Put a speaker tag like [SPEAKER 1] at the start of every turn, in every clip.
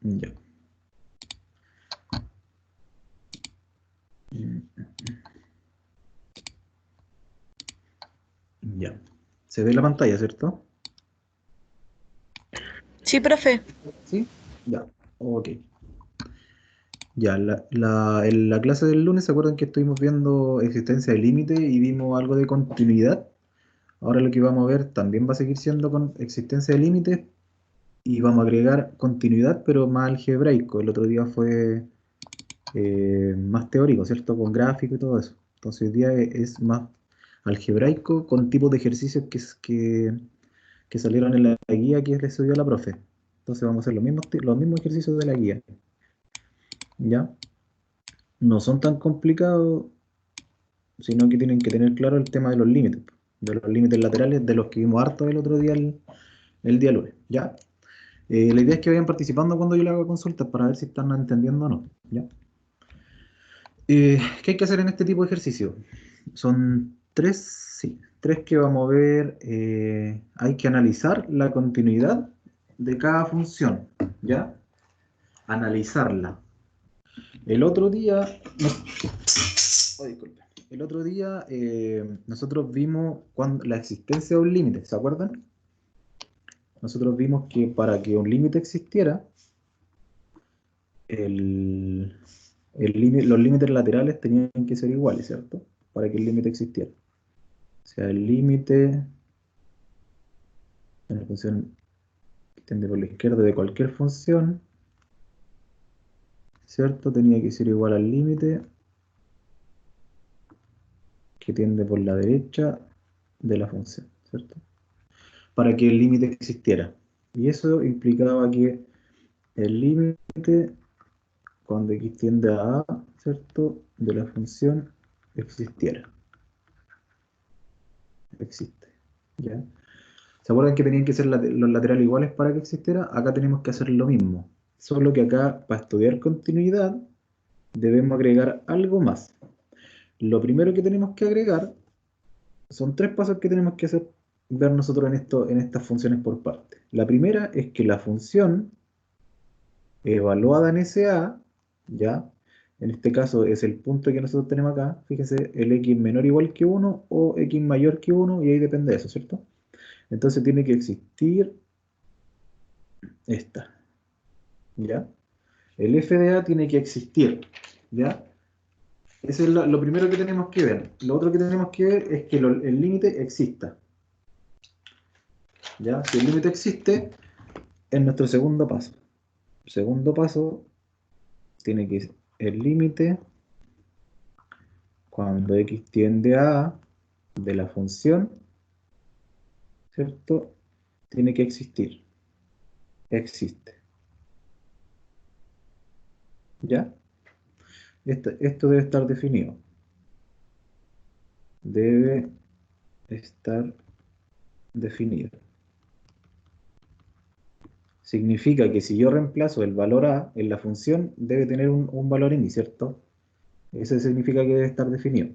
[SPEAKER 1] Ya. Ya. Se ve la pantalla, ¿cierto?
[SPEAKER 2] Sí, profe.
[SPEAKER 1] Sí. Ya. Ok. Ya, en la clase del lunes, ¿se acuerdan que estuvimos viendo existencia de límite y vimos algo de continuidad? Ahora lo que vamos a ver también va a seguir siendo con existencia de límites y vamos a agregar continuidad, pero más algebraico. El otro día fue más teórico, ¿cierto? Con gráfico y todo eso. Entonces hoy día es más algebraico con tipos de ejercicios que salieron en la guía que les subió la profe. Entonces vamos a hacer los mismos ejercicios de la guía. ¿Ya? No son tan complicados, sino que tienen que tener claro el tema de los límites laterales, de los que vimos harto el otro día, el día lunes. ¿Ya? La idea es que vayan participando cuando yo le haga consultas para ver si están entendiendo o no. ¿Ya? ¿Qué hay que hacer en este tipo de ejercicio? Son tres, sí, tres que vamos a ver. Hay que analizar la continuidad de cada función, ¿ya? Analizarla. El otro día, oh, disculpe. El otro día nosotros vimos la existencia de un límite, ¿se acuerdan? Nosotros vimos que para que un límite existiera, el, los límites laterales tenían que ser iguales, ¿cierto? Para que el límite existiera. O sea, el límite en la función que tiende por la izquierda de cualquier función, ¿cierto? Tenía que ser igual al límite que tiende por la derecha de la función, ¿cierto? Para que el límite existiera. Y eso implicaba que el límite, cuando x tiende a A, ¿cierto? De la función existiera. Existe. ¿Ya? ¿Se acuerdan que tenían que ser los laterales iguales para que existiera? Acá tenemos que hacer lo mismo. Solo que acá, para estudiar continuidad, debemos agregar algo más. Lo primero que tenemos que agregar son tres pasos que tenemos que hacer, ver nosotros en estas funciones por parte. La primera es que la función evaluada en SA, ¿ya? En este caso es el punto que nosotros tenemos acá, fíjense, el x menor o igual que 1 o x mayor que 1 y ahí depende de eso, ¿cierto? Entonces tiene que existir esta, ¿ya? El FDA tiene que existir, ¿ya? Eso es lo primero que tenemos que ver. Lo otro que tenemos que ver es que el límite exista, ¿ya? Si el límite existe, es nuestro segundo paso. Segundo paso, tiene que el límite cuando x tiende a A de la función, ¿cierto? Tiene que existir. Existe, ¿ya? Esto debe estar definido. Debe estar definido. Significa que si yo reemplazo el valor A en la función, debe tener un valor ini, ¿cierto? Eso significa que debe estar definido.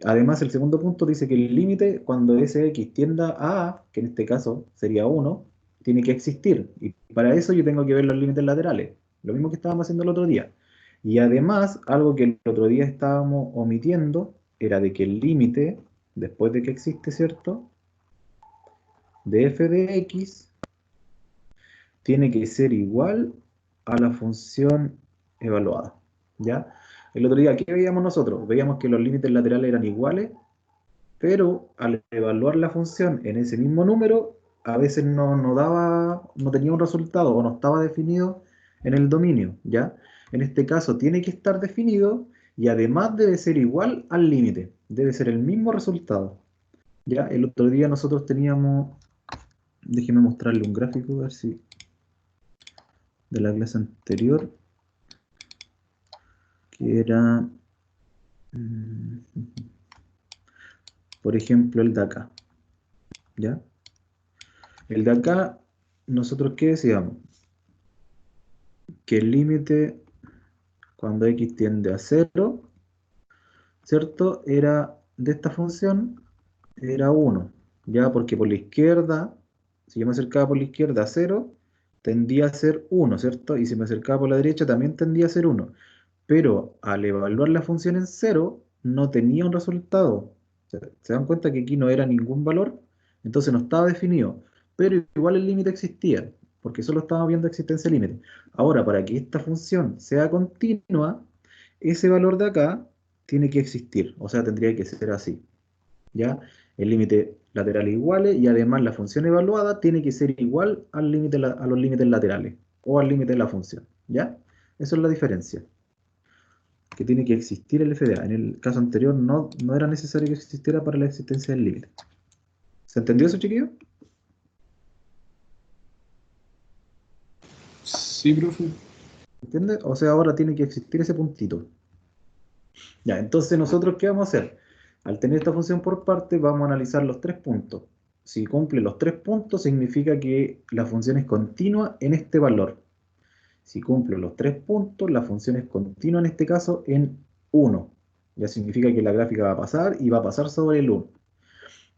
[SPEAKER 1] Además, el segundo punto dice que el límite, cuando ese x tienda a A, que en este caso sería 1, tiene que existir. Y para eso yo tengo que ver los límites laterales. Lo mismo que estábamos haciendo el otro día. Y además, algo que el otro día estábamos omitiendo, era de que el límite, después de que existe, ¿cierto? De f de x tiene que ser igual a la función evaluada. ¿Ya? El otro día, ¿qué veíamos nosotros? Veíamos que los límites laterales eran iguales, pero al evaluar la función en ese mismo número, a veces no tenía un resultado o no estaba definido en el dominio, ¿ya? En este caso tiene que estar definido y además debe ser igual al límite, debe ser el mismo resultado, ¿ya? El otro día nosotros teníamos, déjeme mostrarle un gráfico, a ver si de la clase anterior, que era, mm, por ejemplo, el de acá, ¿ya? El de acá, nosotros qué decíamos, que el límite cuando x tiende a 0, ¿cierto? Era de esta función, era 1, ¿ya? Porque por la izquierda, si yo me acercaba por la izquierda a 0, tendía a ser 1, ¿cierto? Y si me acercaba por la derecha también tendía a ser 1. Pero al evaluar la función en 0, no tenía un resultado. ¿Se dan cuenta que aquí no era ningún valor? Entonces no estaba definido. Pero igual el límite existía, porque solo estábamos viendo existencia de límite. Ahora, para que esta función sea continua, ese valor de acá tiene que existir. O sea, tendría que ser así. ¿Ya? El límite lateral iguales y además la función evaluada tiene que ser igual al límite, a los límites laterales o al límite de la función. ¿Ya? Eso es la diferencia. Que tiene que existir el FDA. En el caso anterior no era necesario que existiera para la existencia del límite. ¿Se entendió eso, chiquillo?
[SPEAKER 2] Sí, profe.
[SPEAKER 1] ¿Entiendes? O sea, ahora tiene que existir ese puntito. Ya, entonces nosotros, ¿qué vamos a hacer? Al tener esta función por parte, vamos a analizar los tres puntos. Si cumple los tres puntos, significa que la función es continua en este valor. Si cumple los tres puntos, la función es continua en este caso en 1. Ya significa que la gráfica va a pasar y va a pasar sobre el 1.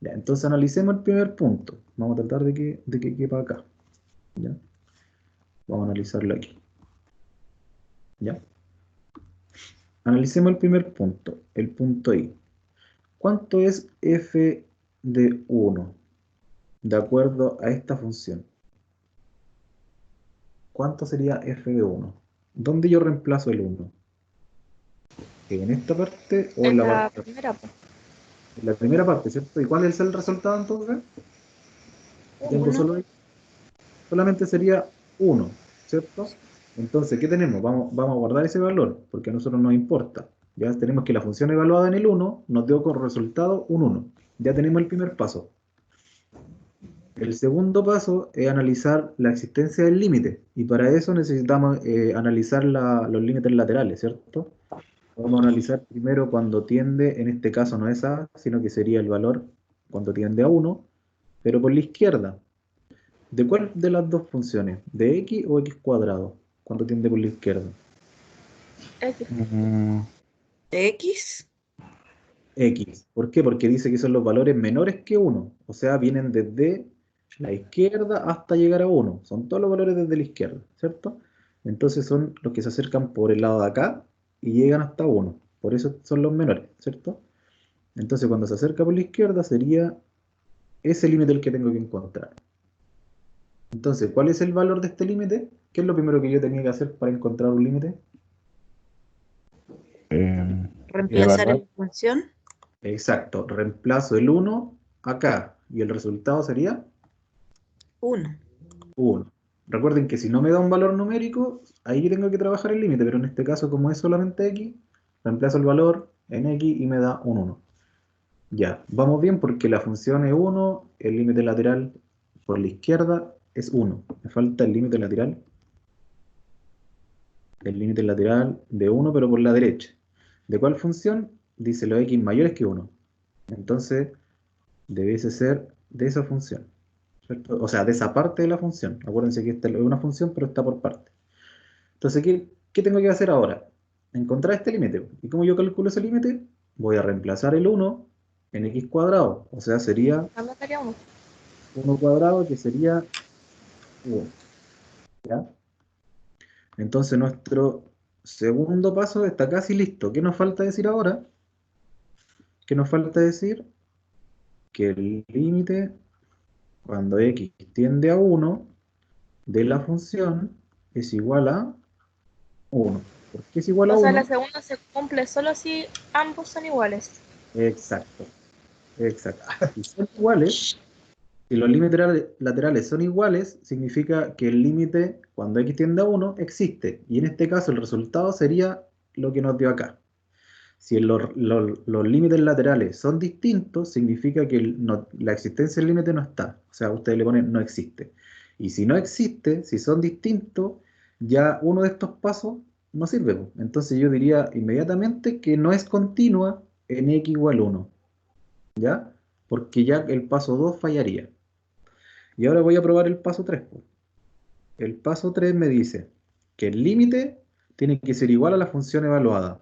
[SPEAKER 1] Ya, entonces analicemos el primer punto. Vamos a tratar de que quepa acá. ¿Ya? Vamos a analizarlo aquí. ¿Ya? Analicemos el primer punto, el punto I. ¿Cuánto es f de 1 de acuerdo a esta función? ¿Cuánto sería f de 1? ¿Dónde yo reemplazo el 1? ¿En esta parte o en
[SPEAKER 3] En
[SPEAKER 1] la
[SPEAKER 3] la
[SPEAKER 1] parte?
[SPEAKER 3] primera, pues,
[SPEAKER 1] En la primera parte, ¿cierto? ¿Y cuál es el resultado entonces? Tengo
[SPEAKER 3] uno.
[SPEAKER 1] solamente sería 1, ¿cierto? Entonces, ¿qué tenemos? Vamos a guardar ese valor, porque a nosotros nos importa. Ya tenemos que la función evaluada en el 1 nos dio como resultado un 1. Ya tenemos el primer paso. El segundo paso es analizar la existencia del límite, y para eso necesitamos analizar los límites laterales, ¿cierto? Vamos a analizar primero cuando tiende, en este caso no es A, sino que sería el valor cuando tiende a 1, pero por la izquierda. ¿De cuál de las dos funciones? ¿De x o x cuadrado? Cuando tiende por la izquierda.
[SPEAKER 3] X.
[SPEAKER 2] Mm,
[SPEAKER 4] X.
[SPEAKER 1] X. ¿Por qué? Porque dice que son los valores menores que 1. O sea, vienen desde la izquierda hasta llegar a 1. Son todos los valores desde la izquierda, ¿cierto? Entonces son los que se acercan por el lado de acá y llegan hasta 1. Por eso son los menores, ¿cierto? Entonces cuando se acerca por la izquierda sería ese límite el que tengo que encontrar. Entonces, ¿cuál es el valor de este límite? ¿Qué es lo primero que yo tenía que hacer para encontrar un límite?
[SPEAKER 2] eh,
[SPEAKER 4] Reemplazar
[SPEAKER 2] evaluar.
[SPEAKER 4] en función.
[SPEAKER 1] Exacto, reemplazo el 1 acá y el resultado sería
[SPEAKER 4] 1.
[SPEAKER 1] 1. Recuerden que si no me da un valor numérico, ahí tengo que trabajar el límite, pero en este caso, como es solamente x, reemplazo el valor en x y me da un 1. Ya, vamos bien porque la función es 1, el límite lateral por la izquierda es 1. Me falta el límite lateral de 1, pero por la derecha. ¿De cuál función? Dice los x mayores que 1. Entonces, debiese ser de esa función, ¿cierto? O sea, de esa parte de la función. Acuérdense que esta es una función, pero está por parte. Entonces, ¿qué tengo que hacer ahora? Encontrar este límite. ¿Y cómo yo calculo ese límite? Voy a reemplazar el 1 en x cuadrado. O sea, sería
[SPEAKER 3] También estaría uno.
[SPEAKER 1] 1 cuadrado, que sería 1. ¿Ya? Entonces, nuestro segundo paso está casi listo. ¿Qué nos falta decir ahora? ¿Qué nos falta decir? Que el límite, cuando x tiende a 1, de la función es igual a 1. ¿Por qué es igual a
[SPEAKER 3] O sea, la
[SPEAKER 1] 1?
[SPEAKER 3] segunda se cumple solo si ambos son iguales.
[SPEAKER 1] Exacto, exacto. Si son iguales, si los límites laterales son iguales, significa que el límite, cuando x tiende a 1, existe. Y en este caso el resultado sería lo que nos dio acá. Si los límites laterales son distintos, significa que la existencia del límite no está. O sea, ustedes le ponen no existe. Y si no existe, si son distintos, ya uno de estos pasos no sirve, po. Entonces yo diría inmediatamente que no es continua en x igual 1. ¿Ya? Porque ya el paso 2 fallaría. Y ahora voy a probar el paso 3, po. El paso 3 me dice que el límite tiene que ser igual a la función evaluada.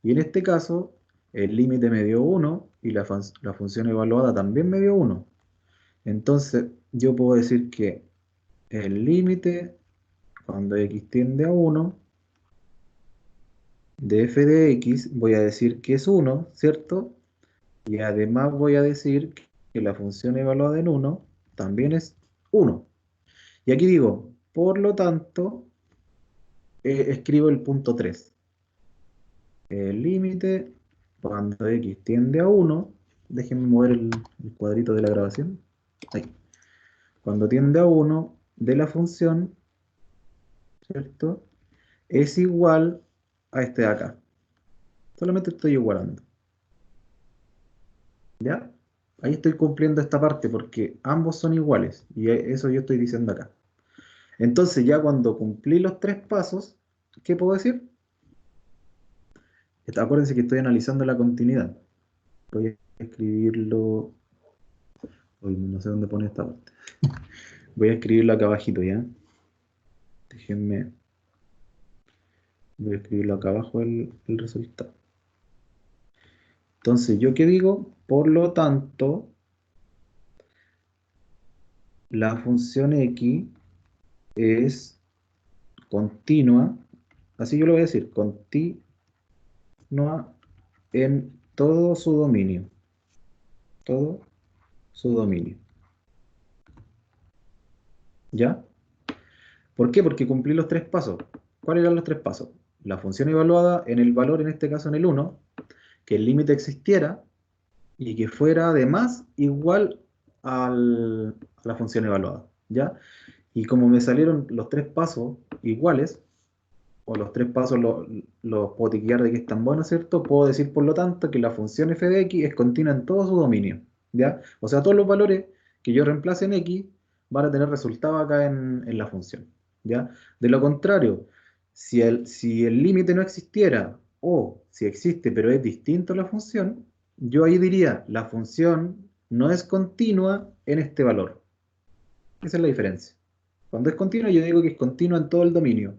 [SPEAKER 1] Y en este caso, el límite me dio 1 y la función evaluada también me dio 1. Entonces, yo puedo decir que el límite cuando x tiende a 1 de f de x, voy a decir que es 1, ¿cierto? Y además voy a decir que la función evaluada en 1 también es 1. Y aquí digo, por lo tanto, escribo el punto 3. El límite cuando x tiende a 1, déjenme mover el cuadrito de la grabación. Ahí. Cuando tiende a 1 de la función, ¿cierto? Es igual a este de acá. Solamente estoy igualando. ¿Ya? Ahí estoy cumpliendo esta parte porque ambos son iguales. Y eso yo estoy diciendo acá. Entonces ya cuando cumplí los 3 pasos, ¿qué puedo decir? Acuérdense que estoy analizando la continuidad. Voy a escribirlo. Uy, no sé dónde pone esta parte. Voy a escribirlo acá abajito, ¿ya? Déjenme. Voy a escribirlo acá abajo el resultado. Entonces, ¿yo qué digo? Por lo tanto, la función x es continua, así yo lo voy a decir, continua en todo su dominio. Todo su dominio. ¿Ya? ¿Por qué? Porque cumplí los 3 pasos. ¿Cuáles eran los 3 pasos? La función evaluada en el valor, en este caso en el 1, que el límite existiera y que fuera además igual a la función evaluada. ¿Ya? Y como me salieron los 3 pasos iguales, o los 3 pasos los puedo tiquear de que están buenos, ¿cierto? Puedo decir, por lo tanto, que la función f de x es continua en todo su dominio, ¿ya? O sea, todos los valores que yo reemplace en x van a tener resultado acá en la función, ¿ya? De lo contrario, si el límite no existiera, o si existe pero es distinto a la función, yo ahí diría, la función no es continua en este valor. Esa es la diferencia. Cuando es continua, yo digo que es continua en todo el dominio.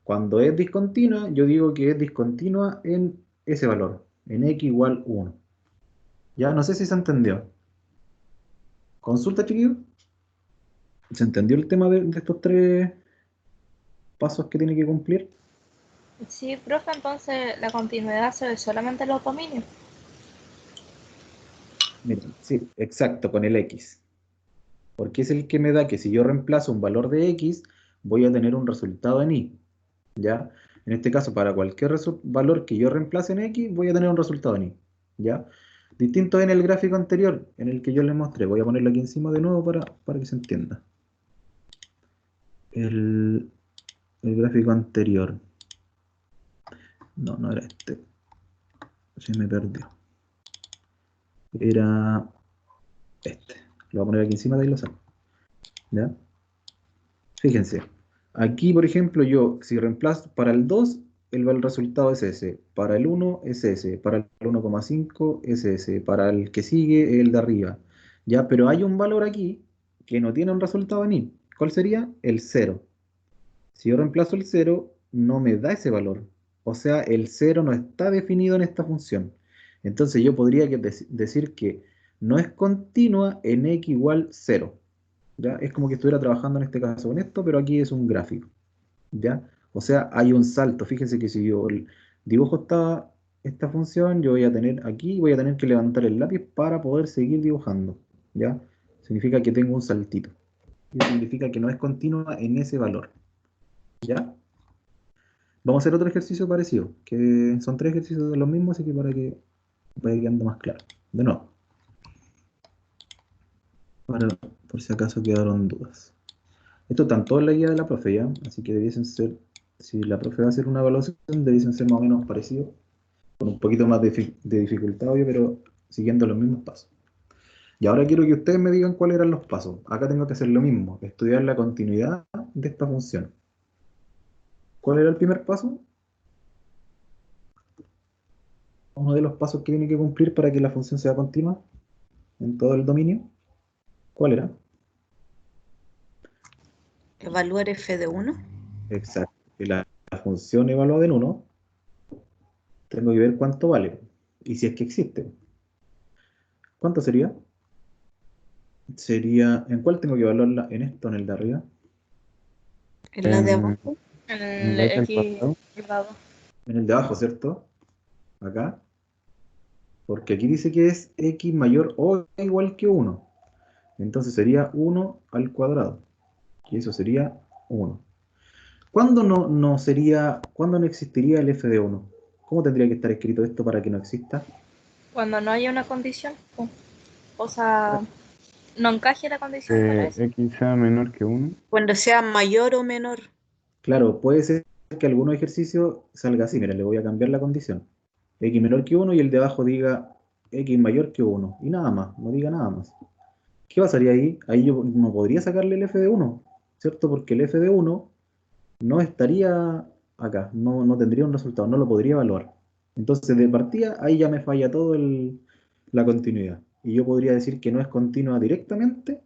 [SPEAKER 1] Cuando es discontinua, yo digo que es discontinua en ese valor, en x igual 1. Ya, no sé si se entendió. Consulta, chiquillos. ¿Se entendió el tema de estos 3 pasos que tiene que cumplir?
[SPEAKER 3] Sí, profe, entonces la continuidad se ve solamente en los dominios.
[SPEAKER 1] Miren, sí, exacto, con el x. Porque es el que me da que si yo reemplazo un valor de x, voy a tener un resultado en y. ¿Ya? En este caso, para cualquier valor que yo reemplace en x, voy a tener un resultado en y. ¿Ya? Distinto en el gráfico anterior, en el que yo les mostré. Voy a ponerlo aquí encima de nuevo para que se entienda. El gráfico anterior. No, no era este. Se me perdió. Era este. Lo voy a poner aquí encima de ahí lo saco. ¿Ya? Fíjense. Aquí, por ejemplo, yo, si reemplazo para el 2, el resultado es ese. Para el 1 es ese. Para el 1,5 es ese. Para el que sigue, el de arriba. ¿Ya? Pero hay un valor aquí que no tiene un resultado en y. ¿Cuál sería? El 0. Si yo reemplazo el 0, no me da ese valor. O sea, el 0 no está definido en esta función. Entonces yo podría decir que no es continua en x igual 0. ¿Ya? Es como que estuviera trabajando en este caso con esto, pero aquí es un gráfico. ¿Ya? O sea, hay un salto. Fíjense que si yo dibujo esta función, yo voy a tener aquí, voy a tener que levantar el lápiz para poder seguir dibujando. ¿Ya? Significa que tengo un saltito. Y significa que no es continua en ese valor. ¿Ya? Vamos a hacer otro ejercicio parecido, que son 3 ejercicios de los mismos, así que para que vaya quedando más claro. De nuevo, para, por si acaso quedaron dudas. Esto está en toda la guía de la profe, ¿ya? Así que debiesen ser, si la profe va a hacer una evaluación, debiesen ser más o menos parecidos, con un poquito más de dificultad, obvio, pero siguiendo los mismos pasos. Y ahora quiero que ustedes me digan cuáles eran los pasos. Acá tengo que hacer lo mismo, estudiar la continuidad de esta función. ¿Cuál era el primer paso? Uno de los pasos que tiene que cumplir para que la función sea continua en todo el dominio. ¿Cuál era?
[SPEAKER 4] Evaluar f de 1.
[SPEAKER 1] Exacto. Que la función evaluada en 1, tengo que ver cuánto vale. Y si es que existe. ¿Cuánto sería? Sería, ¿en cuál tengo que evaluarla? ¿En esto o en el de arriba?
[SPEAKER 4] En la de
[SPEAKER 2] En,
[SPEAKER 4] abajo.
[SPEAKER 3] En
[SPEAKER 2] en
[SPEAKER 3] el
[SPEAKER 2] la x al
[SPEAKER 3] X
[SPEAKER 2] cuadrado.
[SPEAKER 3] cuadrado.
[SPEAKER 1] En el de abajo, ¿cierto? Acá. Porque aquí dice que es x mayor o igual que 1. Entonces sería 1 al cuadrado. Y eso sería 1. ¿Cuándo cuándo no existiría el f de 1? ¿Cómo tendría que estar escrito esto para que no exista?
[SPEAKER 3] Cuando no haya una condición, o sea, no encaje la condición para
[SPEAKER 2] Que
[SPEAKER 3] eso.
[SPEAKER 2] x sea menor que 1.
[SPEAKER 4] Cuando sea mayor o menor.
[SPEAKER 1] Claro, puede ser que algunos ejercicios salga así. Mira, le voy a cambiar la condición. X menor que 1 y el de abajo diga x mayor que 1. Y nada más, no diga nada más. ¿Qué pasaría ahí? Ahí yo no podría sacarle el f de 1, ¿cierto? Porque el f de 1 no estaría acá, no tendría un resultado, no lo podría evaluar. Entonces, de partida, ahí ya me falla todo la continuidad. Y yo podría decir que no es continua directamente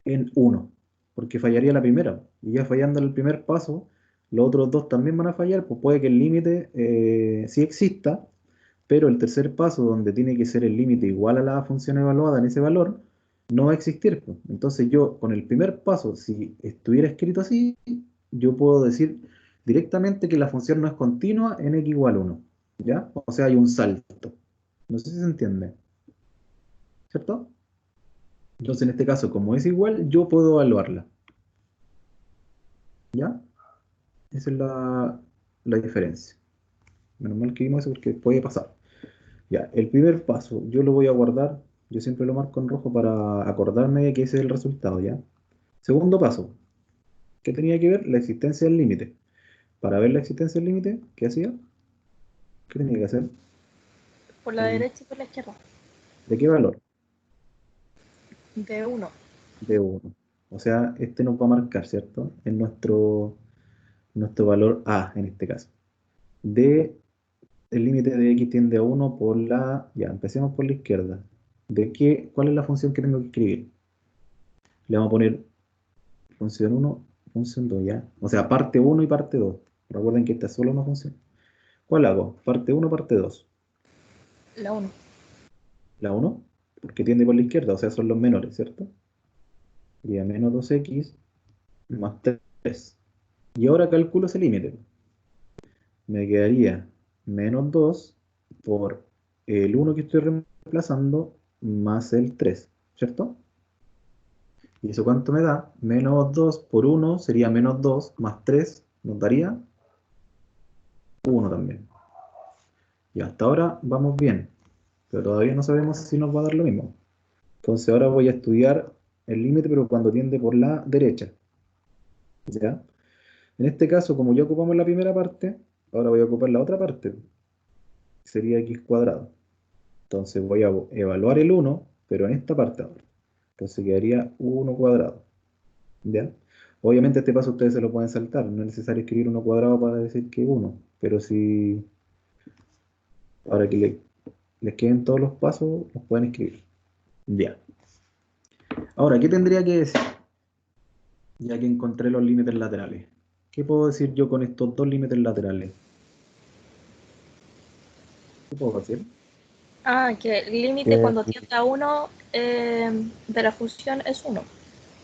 [SPEAKER 1] en 1, porque fallaría la primera. Y ya fallando el primer paso, los otros dos también van a fallar, pues puede que el límite sí exista, pero el tercer paso, donde tiene que ser el límite igual a la función evaluada en ese valor, no va a existir, pues. Entonces yo, con el primer paso, si estuviera escrito así, yo puedo decir directamente que la función no es continua en x igual 1, ¿ya? O sea, hay un salto. No sé si se entiende, ¿cierto? Entonces, en este caso, como es igual, yo puedo evaluarla, ¿ya? Esa es la diferencia. Menos mal que vimos eso porque puede pasar. Ya, el primer paso, yo lo voy a guardar, yo siempre lo marco en rojo para acordarme de que ese es el resultado, ¿ya? Segundo paso, ¿qué tenía que ver? La existencia del límite. Para ver la existencia del límite, ¿qué hacía? ¿Qué tenía que hacer?
[SPEAKER 3] Por la derecha y por la izquierda.
[SPEAKER 1] ¿De qué valor?
[SPEAKER 3] De 1.
[SPEAKER 1] De 1. O sea, este nos va a marcar, ¿cierto? En nuestro valor A, en este caso. De el límite de x tiende a 1 por la... Ya, empecemos por la izquierda. ¿Cuál es la función que tengo que escribir? Le vamos a poner función 1, función 2, ¿ya? O sea, parte 1 y parte 2. Recuerden que esta es solo una función. ¿Cuál hago? Parte 1, parte 2.
[SPEAKER 3] La 1.
[SPEAKER 1] La 1, porque tiende por la izquierda, o sea, son los menores, ¿cierto? Y a menos 2x más 3. Y ahora calculo ese límite. Me quedaría menos 2 por el 1 que estoy reemplazando más el 3, ¿cierto? ¿Y eso cuánto me da? Menos 2 por 1 sería menos 2 más 3 nos daría 1 también. Y hasta ahora vamos bien, pero todavía no sabemos si nos va a dar lo mismo. Entonces ahora voy a estudiar el límite, pero cuando tiende por la derecha, ¿ya? En este caso, como ya ocupamos la primera parte, ahora voy a ocupar la otra parte, que sería x cuadrado. Entonces voy a evaluar el 1, pero en esta parte ahora. Entonces quedaría 1 cuadrado, ¿ya? Obviamente este paso ustedes se lo pueden saltar, no es necesario escribir 1 cuadrado para decir que 1, pero si, para que les queden todos los pasos, los pueden escribir. Ya. Ahora, ¿qué tendría que decir? Ya que encontré los límites laterales. ¿Qué puedo decir yo con estos dos límites laterales? ¿Qué puedo decir?
[SPEAKER 3] Ah, que el límite
[SPEAKER 2] Que
[SPEAKER 3] cuando tiende a 1 de la función es 1.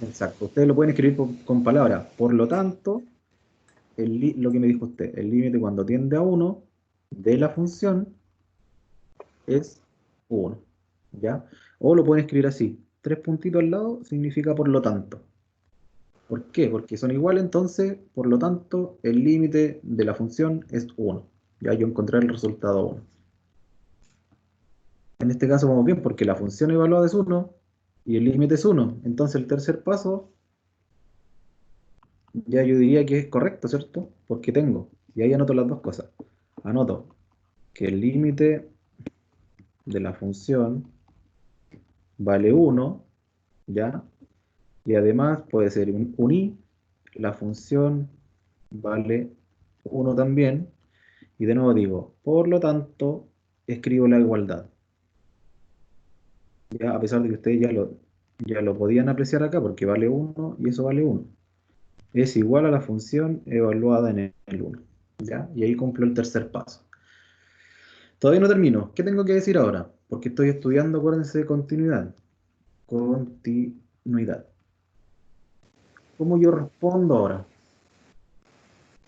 [SPEAKER 1] Exacto. Ustedes lo pueden escribir con palabras. Por lo tanto, lo que me dijo usted, el límite cuando tiende a 1 de la función es 1. ¿Ya? O lo pueden escribir así. Tres puntitos al lado significa por lo tanto. ¿Por qué? Porque son iguales, entonces, por lo tanto, el límite de la función es 1. Ya yo encontré el resultado 1. En este caso vamos bien porque la función evaluada es 1 y el límite es 1. Entonces el tercer paso ya yo diría que es correcto, ¿cierto? Porque tengo, y ahí anoto las dos cosas. Anoto que el límite de la función vale 1, ¿ya? Y además puede ser un i, la función vale 1 también. Y de nuevo digo, por lo tanto, escribo la igualdad. Ya, a pesar de que ustedes ya lo podían apreciar acá, porque vale 1 y eso vale 1. Es igual a la función evaluada en el 1. ¿Ya? Y ahí cumplo el tercer paso. Todavía no termino. ¿Qué tengo que decir ahora? Porque estoy estudiando, acuérdense, de continuidad. Continuidad. ¿Cómo yo respondo ahora?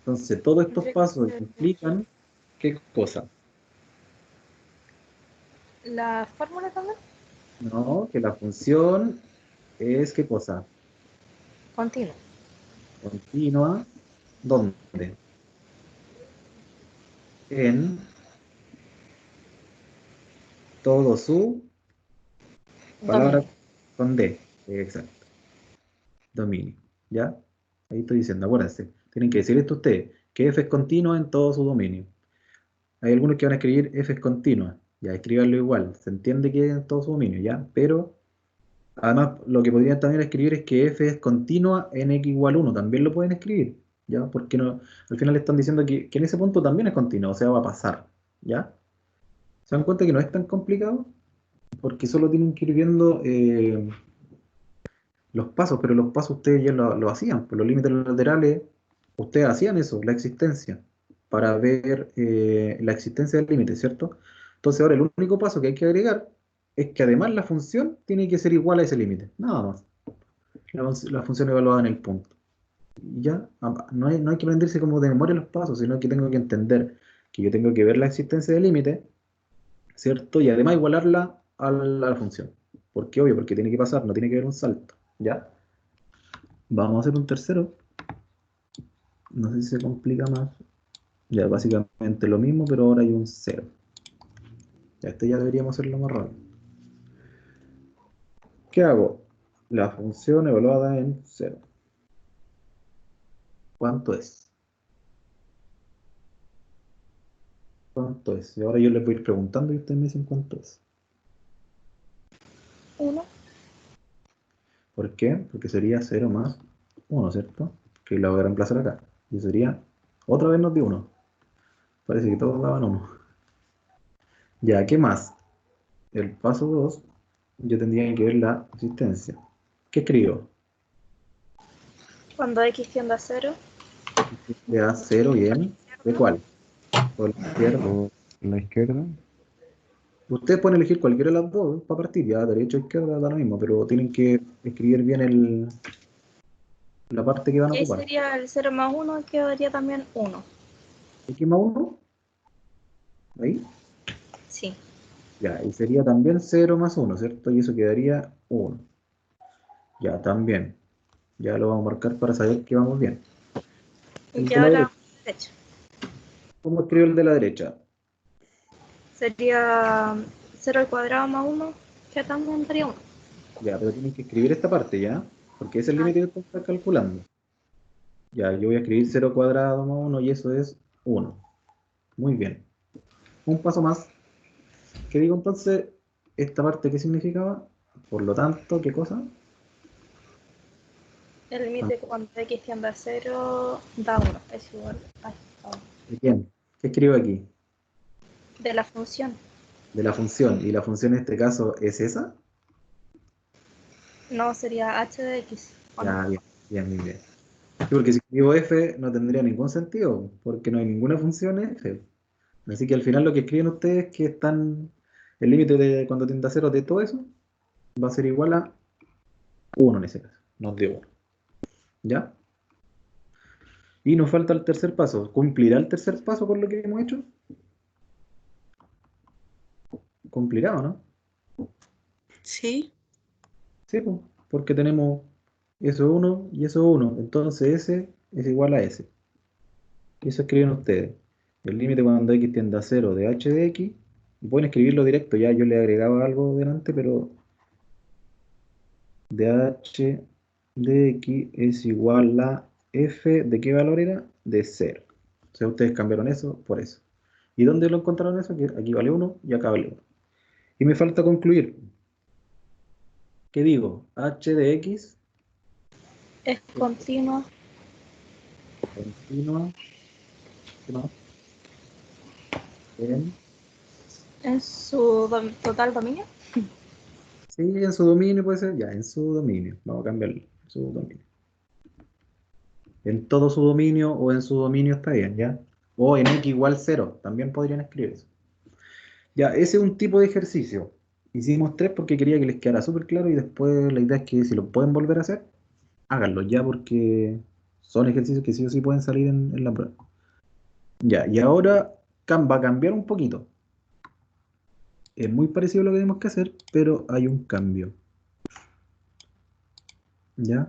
[SPEAKER 1] Entonces, todos estos
[SPEAKER 3] Tendría que
[SPEAKER 1] pasos
[SPEAKER 3] ser
[SPEAKER 1] implican, ¿qué cosa?
[SPEAKER 3] la fórmula también.
[SPEAKER 1] No, que la función es, ¿qué cosa?
[SPEAKER 3] Continua.
[SPEAKER 1] Continua, ¿dónde? En todo su, palabra
[SPEAKER 3] Dominio.
[SPEAKER 1] con D, exacto, dominio, ¿ya? Ahí estoy diciendo, acuérdense, tienen que decir esto ustedes, que f es continua en todo su dominio. Hay algunos que van a escribir f es continua, ya, escribanlo igual, se entiende que es en todo su dominio, ¿ya? Pero, además, lo que podrían también escribir es que f es continua en x igual 1, también lo pueden escribir, ¿ya? Porque no, al final le están diciendo que en ese punto también es continua, o sea, va a pasar, ¿ya? ¿Se dan cuenta que no es tan complicado? Porque solo tienen que ir viendo los pasos, pero los pasos ustedes ya lo hacían, por los límites laterales, ustedes hacían eso, la existencia, para ver la existencia del límite, ¿cierto? Entonces ahora el único paso que hay que agregar es que además la función tiene que ser igual a ese límite, nada más, la función evaluada en el punto. Y ya, no hay que aprenderse como de memoria los pasos, sino que tengo que entender que yo tengo que ver la existencia del límite, ¿cierto? Y además igualarla a la función. ¿Por qué? Obvio, porque tiene que pasar, no tiene que haber un salto, ¿ya? Vamos a hacer un tercero. No sé si se complica más. Ya, básicamente lo mismo, pero ahora hay un cero. Ya, este ya deberíamos hacerlo más rápido. ¿Qué hago? La función evaluada en cero. ¿Cuánto es? ¿Cuánto es? Y ahora yo les voy a ir preguntando y ustedes me dicen cuánto es.
[SPEAKER 3] 1.
[SPEAKER 1] ¿Por qué? Porque sería cero más uno, ¿cierto? Que lo voy a reemplazar acá. Y sería, otra vez nos dio uno. Parece que todos daban uno. Ya, ¿qué más? El paso 2, yo tendría que ver la existencia. ¿Qué escribo?
[SPEAKER 3] Cuando x tiende a 0.
[SPEAKER 1] De A cero, bien. ¿De cuál? Por la izquierda.
[SPEAKER 2] Por la izquierda.
[SPEAKER 1] Ustedes pueden elegir cualquiera de las dos para partir, ya derecha o izquierda da lo mismo, pero tienen que escribir bien la parte que van a
[SPEAKER 3] Y ahí
[SPEAKER 1] ocupar.
[SPEAKER 3] sería el 0 más 1, quedaría también 1.
[SPEAKER 1] X más 1, ahí,
[SPEAKER 3] Sí.
[SPEAKER 1] ya, y sería también cero más uno, ¿cierto? Y eso quedaría uno. Ya, también. Ya lo vamos a marcar para saber que vamos bien. El
[SPEAKER 3] Y
[SPEAKER 1] de la
[SPEAKER 3] ahora
[SPEAKER 1] derecha,
[SPEAKER 3] derecha.
[SPEAKER 1] ¿cómo escribo el de la derecha?
[SPEAKER 3] Sería 0 al cuadrado más 1, que también daría 1.
[SPEAKER 1] Ya, pero tienen que escribir esta parte, ¿ya? Porque es el límite que usted está calculando. Ya, yo voy a escribir cero cuadrado más uno y eso es uno. Muy bien. Un paso más. ¿Qué digo entonces? ¿Esta parte qué significaba? Por lo tanto, ¿qué cosa?
[SPEAKER 3] El
[SPEAKER 1] Ah,
[SPEAKER 3] límite cuando x tiende a 0 da 1. Es igual a 1.
[SPEAKER 1] ¿de quién? ¿Qué escribo aquí?
[SPEAKER 3] De la función.
[SPEAKER 1] De la función. ¿Y la función en este caso es esa?
[SPEAKER 3] No, sería h de x. ¿O no?
[SPEAKER 1] Ya, bien, bien, bien, bien. Sí, porque si escribo f no tendría ningún sentido, porque no hay ninguna función f. Así que al final lo que escriben ustedes es que están, el límite de cuando tiende a cero de todo eso va a ser igual a uno en ese caso, nos dio 1. ¿Ya? Y nos falta el tercer paso. ¿Cumplirá el tercer paso con lo que hemos hecho? ¿Cumplirá o no?
[SPEAKER 4] Sí,
[SPEAKER 1] Sí, pues, porque tenemos eso uno y eso uno. Entonces ese es igual a ese. Y eso escriben ustedes. El límite cuando x tiende a cero de h de x. Y pueden escribirlo directo, ya yo le agregaba algo delante, pero de h de x es igual a f, ¿de qué valor era? De cero. O sea, ustedes cambiaron eso por eso. ¿Y dónde lo encontraron eso? Que aquí vale uno y acá vale uno. Y me falta concluir. ¿Qué digo? H de x
[SPEAKER 3] Es
[SPEAKER 1] es
[SPEAKER 3] continua
[SPEAKER 1] continua, ¿qué más? En,
[SPEAKER 3] en su total dominio.
[SPEAKER 1] sí, en su dominio puede ser, ya, en su dominio. Vamos a cambiarlo. En su dominio. En todo su dominio o en su dominio está bien, ¿ya? O en x igual cero, también podrían escribir eso. Ya, ese es un tipo de ejercicio. Hicimos tres porque quería que les quedara súper claro y después la idea es que si lo pueden volver a hacer, háganlo ya porque Son ejercicios que sí o sí pueden salir en la prueba. Ya, y ahora va a cambiar un poquito. Es muy parecido a lo que tenemos que hacer, pero hay un cambio. ¿Ya?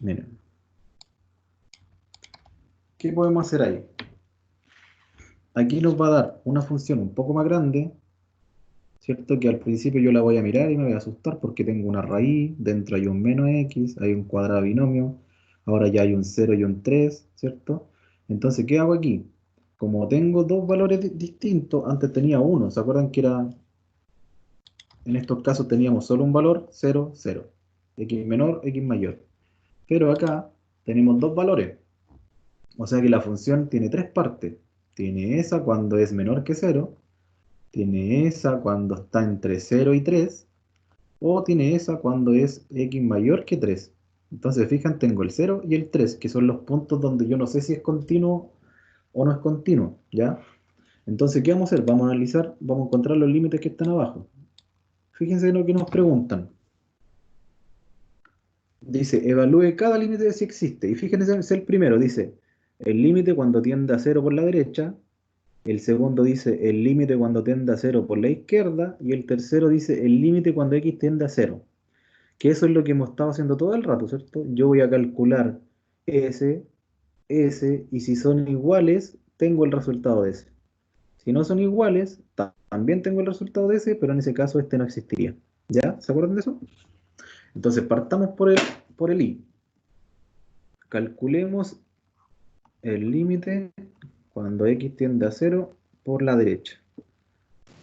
[SPEAKER 1] Miren. ¿Qué podemos hacer ahí? Aquí nos va a dar una función un poco más grande, ¿cierto? Que al principio yo la voy a mirar y me voy a asustar porque tengo una raíz, dentro hay un menos x, hay un cuadrado binomio, ahora ya hay un 0 y un 3, ¿cierto? Entonces, ¿qué hago aquí? Como tengo dos valores distintos, antes tenía uno, ¿se acuerdan que era, en estos casos teníamos solo un valor, 0, 0, x menor, x mayor, pero acá tenemos dos valores, o sea que la función tiene tres partes, tiene esa cuando es menor que 0, tiene esa cuando está entre 0 y 3, o tiene esa cuando es x mayor que 3. Entonces, fijan, tengo el 0 y el 3, que son los puntos donde yo no sé si es continuo o no es continuo, ¿ya? Entonces, ¿qué vamos a hacer? Vamos a analizar, vamos a encontrar los límites que están abajo. Fíjense en lo que nos preguntan. Dice, evalúe cada límite si existe. Y fíjense, es el primero, dice, el límite cuando tiende a 0 por la derecha. El segundo dice el límite cuando tiende a 0 por la izquierda. Y el tercero dice el límite cuando x tiende a 0. Que eso es lo que hemos estado haciendo todo el rato, ¿cierto? Yo voy a calcular S, S, y si son iguales, tengo el resultado de S. Si no son iguales, también tengo el resultado de S, pero en ese caso este no existiría. ¿Ya? ¿Se acuerdan de eso? Entonces partamos por el I. Calculemos el límite cuando x tiende a 0 por la derecha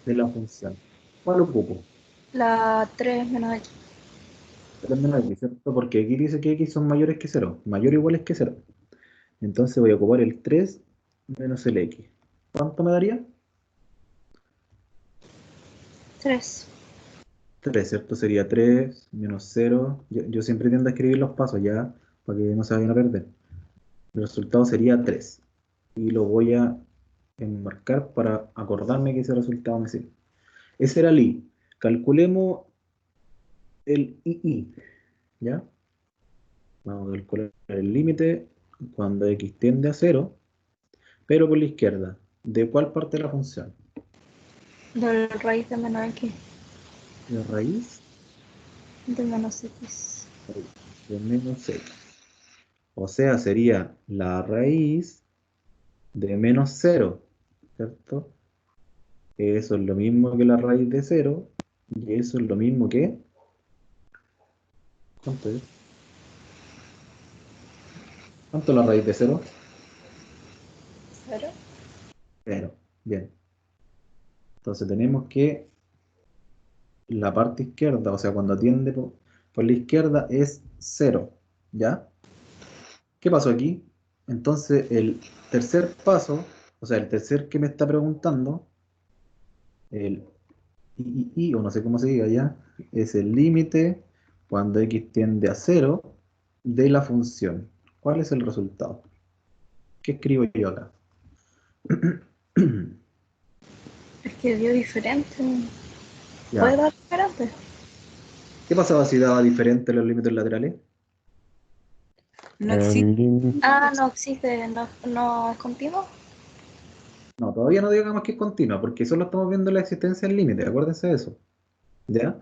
[SPEAKER 1] de la función. ¿Cuál ocupo?
[SPEAKER 3] La 3 menos X.
[SPEAKER 1] 3 menos x, ¿cierto? Porque aquí dice que x son mayores que 0, mayor o iguales que 0. Entonces voy a ocupar el 3 menos el x. ¿Cuánto me daría?
[SPEAKER 3] 3.
[SPEAKER 1] 3, ¿cierto? Sería 3 menos 0. Yo siempre tiendo a escribir los pasos ya, para que no se vayan a perder. El resultado sería 3. Y lo voy a enmarcar para acordarme que ese resultado me sirve. Ese era el i. Calculemos el i, ¿ya? Vamos a calcular el límite cuando x tiende a 0, pero por la izquierda. ¿De cuál parte de la función?
[SPEAKER 3] De la raíz de menos X.
[SPEAKER 1] De raíz
[SPEAKER 3] De menos X.
[SPEAKER 1] de menos x. O sea, sería la raíz de menos 0, ¿cierto? Eso es lo mismo que la raíz de 0, y eso es lo mismo que... ¿Cuánto es? ¿Cuánto es la raíz de 0?
[SPEAKER 3] 0.
[SPEAKER 1] 0. Bien. Entonces tenemos que la parte izquierda, o sea, cuando tiende por la izquierda es 0, ¿ya? ¿Qué pasó aquí? Entonces el tercer paso, o sea, el tercer que me está preguntando, el o no sé cómo se diga ya, es el límite cuando x tiende a 0 de la función. ¿Cuál es el resultado? ¿Qué escribo yo acá?
[SPEAKER 3] Es que dio diferente. ¿Puede
[SPEAKER 1] Ya.
[SPEAKER 3] dar diferente?
[SPEAKER 1] ¿Qué pasaba si daba diferente los límites laterales?
[SPEAKER 4] No existe.
[SPEAKER 3] Ah, no existe, no, no es continuo.
[SPEAKER 1] No, todavía no digamos que es continua, porque solo estamos viendo la existencia del límite, acuérdense de eso. ¿Ya?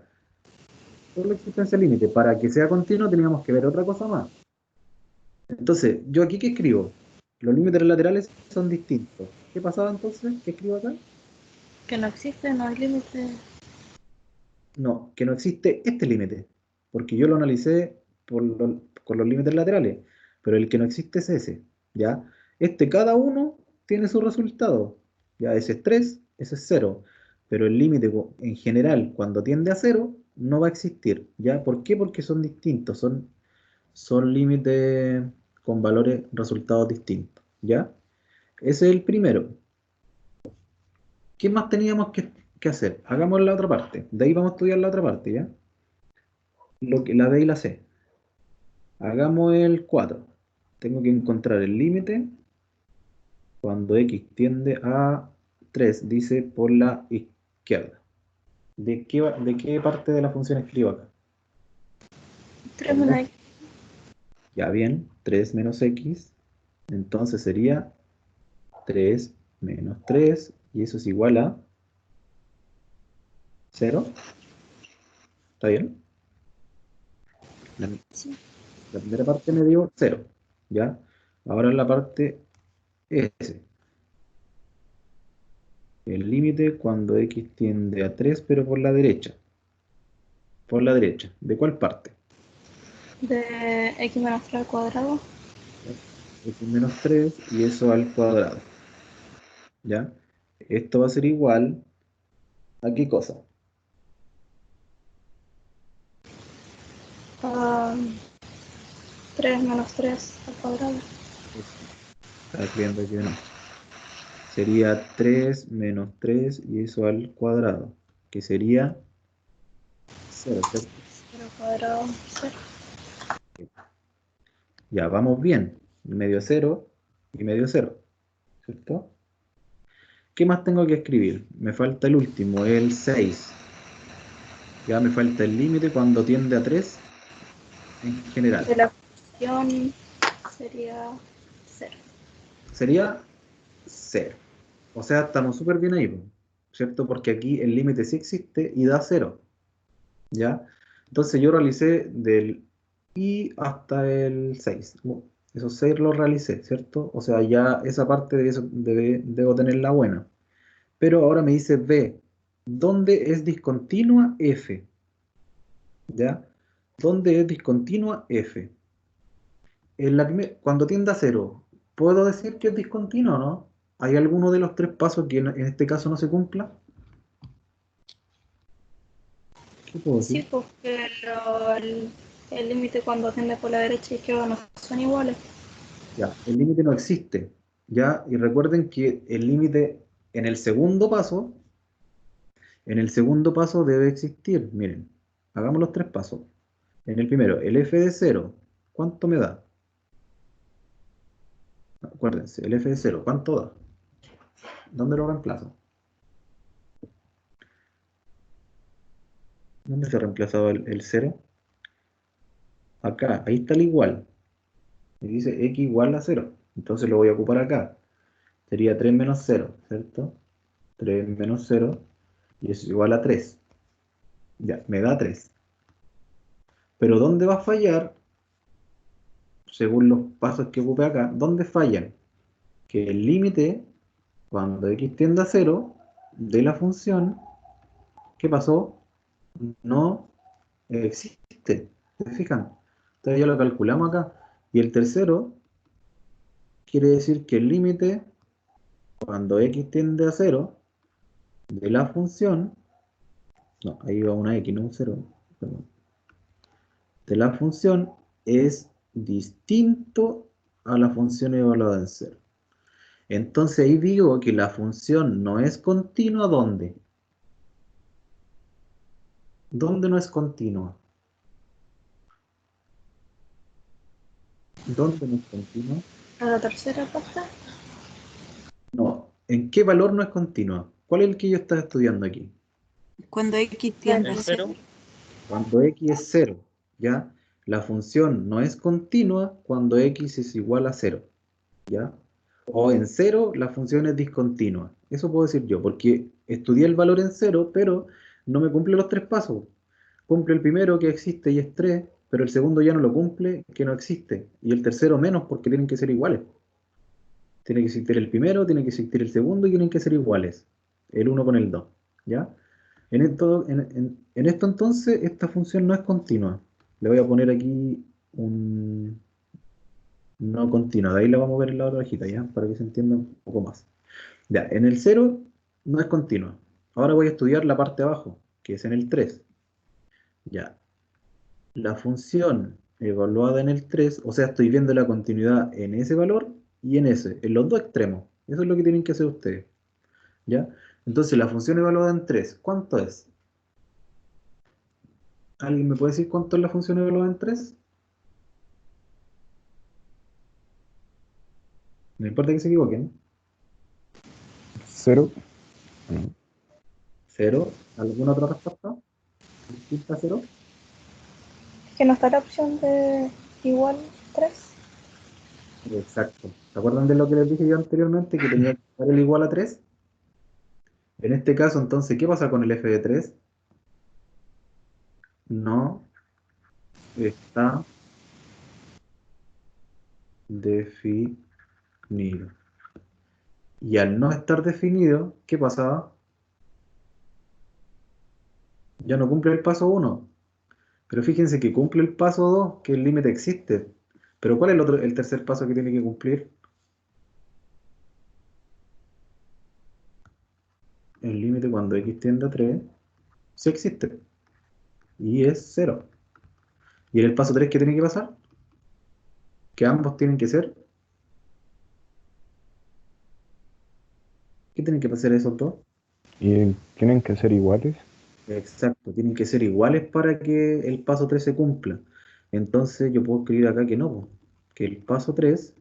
[SPEAKER 1] Solo la existencia del límite. Para que sea continuo teníamos que ver otra cosa más. Entonces, ¿yo aquí qué escribo? Los límites laterales son distintos. ¿Qué pasaba entonces? ¿Qué escribo acá?
[SPEAKER 3] Que no existe, no hay límite.
[SPEAKER 1] No, que no existe este límite, porque yo lo analicé con los límites laterales, pero el que no existe es ese, ¿ya? Cada uno tiene su resultado, ¿ya? Ese es 3, ese es 0, pero el límite en general, cuando tiende a 0, no va a existir, ¿ya? ¿Por qué? Porque son distintos, son límites con valores, resultados distintos, ¿ya? Ese es el primero. ¿Qué más teníamos que hacer? Hagamos la otra parte, de ahí vamos a estudiar la otra parte, ¿ya? La B y la C. Hagamos el 4. Tengo que encontrar el límite cuando x tiende a 3, dice por la izquierda. ¿De qué parte de la función escribo acá?
[SPEAKER 3] 3
[SPEAKER 1] Por la
[SPEAKER 3] menos X.
[SPEAKER 1] Ya bien, 3 menos x, entonces sería 3 menos 3, y eso es igual a 0. ¿Está bien? La,
[SPEAKER 3] Sí.
[SPEAKER 1] la primera parte me dio 0, ¿ya? Ahora la parte S. El límite cuando x tiende a 3, pero por la derecha. Por la derecha. ¿De cuál parte?
[SPEAKER 3] De x menos 3 al cuadrado.
[SPEAKER 1] X menos 3 y eso al cuadrado. ¿Ya? Esto va a ser igual a ¿qué cosa?
[SPEAKER 3] Ah, 3 menos 3 al cuadrado.
[SPEAKER 1] Eso. Estaba escribiendo aquí de nuevo. Sería 3 menos 3 y eso al cuadrado, que sería 0, ¿cierto?
[SPEAKER 3] 0 al cuadrado, 0.
[SPEAKER 1] Ya, vamos bien. Medio 0 y medio 0, ¿cierto? ¿Qué más tengo que escribir? Me falta el último, el 6. Ya me falta el límite cuando tiende a 3 en
[SPEAKER 3] De
[SPEAKER 1] general.
[SPEAKER 3] la función sería 0.
[SPEAKER 1] Sería 0. O sea, estamos súper bien ahí, po, ¿cierto? Porque aquí el límite sí existe y da 0, ¿ya? Entonces yo realicé del i hasta el 6. Esos 6 los realicé, ¿cierto? O sea, ya esa parte de eso debo tenerla buena. Pero ahora me dice B, ¿dónde es discontinua f? ¿Ya? ¿Dónde es discontinua f? Cuando tiende a 0, ¿puedo decir que es discontinuo o no? ¿Hay alguno de los tres pasos que en este caso no se cumpla? ¿Qué puedo
[SPEAKER 3] Sí,
[SPEAKER 1] decir?
[SPEAKER 3] porque el límite cuando tiende por la derecha y izquierda no son iguales.
[SPEAKER 1] Ya, el límite no existe, ¿ya? Y recuerden que el límite en el segundo paso, debe existir. Miren, hagamos los tres pasos. En el primero, el f de 0, ¿cuánto me da? Acuérdense, el f de 0, ¿cuánto da? ¿Dónde lo reemplazo? ¿Dónde se ha reemplazado el 0? Acá, ahí está el igual. Y dice x igual a 0. Entonces lo voy a ocupar acá. Sería 3 menos 0, ¿cierto? 3 menos 0 y es igual a 3. Ya, me da 3. Pero ¿dónde va a fallar? Según los pasos que ocupe acá, ¿dónde fallan? Que el límite, cuando x tiende a 0, de la función, ¿qué pasó? No existe. ¿Se fijan? Entonces ya lo calculamos acá. Y el tercero quiere decir que el límite, cuando x tiende a 0, de la función, no, ahí va una x, no un 0, perdón, de la función es distinto a la función evaluada en 0. Entonces ahí digo que la función no es continua, ¿dónde? ¿Dónde no es continua? ¿Dónde no es continua?
[SPEAKER 3] A la tercera parte,
[SPEAKER 1] No. ¿En qué valor no es continua? ¿Cuál es el que yo estaba estudiando aquí?
[SPEAKER 4] Cuando X tiende a
[SPEAKER 3] el
[SPEAKER 4] cero.
[SPEAKER 3] 0.
[SPEAKER 1] Cuando x es 0, ¿ya? La función no es continua cuando x es igual a 0, ¿ya? O en 0 la función es discontinua. Eso puedo decir yo, porque estudié el valor en 0, pero no me cumple los tres pasos. Cumple el primero que existe y es 3, pero el segundo ya no lo cumple, que no existe. Y el tercero menos porque tienen que ser iguales. Tiene que existir el primero, tiene que existir el segundo y tienen que ser iguales. El uno con el 2, ¿ya? En esto entonces, esta función no es continua. Le voy a poner aquí un no continua. De ahí la vamos a ver en la otra hojita, ¿ya? Para que se entienda un poco más. Ya, en el cero no es continua. Ahora voy a estudiar la parte de abajo, que es en el 3. Ya, la función evaluada en el 3, o sea, estoy viendo la continuidad en ese valor y en ese, en los dos extremos. Eso es lo que tienen que hacer ustedes, ¿ya? Entonces, la función evaluada en 3, ¿cuánto es? ¿Alguien me puede decir cuánto es la función evaluada en 3? No importa que se equivoquen.
[SPEAKER 2] 0.
[SPEAKER 1] 0. ¿Alguna otra respuesta? ¿Distinta a 0?
[SPEAKER 3] Es que no está la opción de igual 3.
[SPEAKER 1] Exacto. ¿Se acuerdan de lo que les dije yo anteriormente? Que tenía que dar el igual a 3. En este caso, entonces, ¿qué pasa con el f de 3? No está definido. Y al no estar definido, ¿qué pasaba? Ya no cumple el paso 1. Pero fíjense que cumple el paso 2, que el límite existe. Pero ¿cuál es el tercer paso que tiene que cumplir? El límite cuando x tiende a 3, sí existe. Y es 0. ¿Y en el paso 3 qué tiene que pasar? Que ambos tienen que ser. ¿Qué tienen que pasar esos dos?
[SPEAKER 2] Y tienen que ser iguales.
[SPEAKER 1] Exacto, tienen que ser iguales para que el paso 3 se cumpla. Entonces yo puedo escribir acá que no, po, que el paso 3,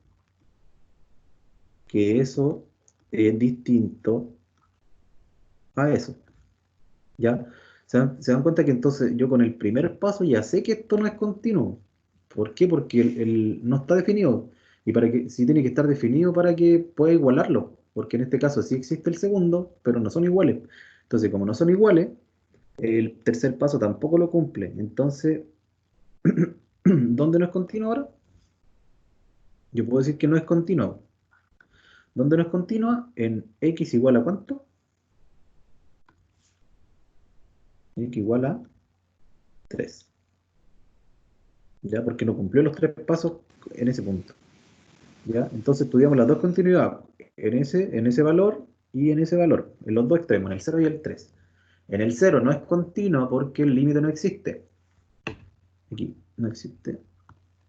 [SPEAKER 1] que eso es distinto a eso. ¿Ya? ¿Se dan cuenta que entonces yo con el primer paso ya sé que esto no es continuo? ¿Por qué? Porque no está definido. Y para que, sí tiene que estar definido para que pueda igualarlo. Porque en este caso sí existe el segundo, pero no son iguales. Entonces, como no son iguales, el tercer paso tampoco lo cumple. Entonces, ¿dónde no es continuo ahora? Yo puedo decir que no es continuo. ¿Dónde no es continua? En x igual a ¿cuánto? X igual a 3. ¿Ya? Porque no cumplió los tres pasos en ese punto. ¿Ya? Entonces estudiamos las dos continuidades, en ese valor y en ese valor, en los dos extremos, en el 0 y el 3. En el 0 no es continuo porque el límite no existe. Aquí no existe.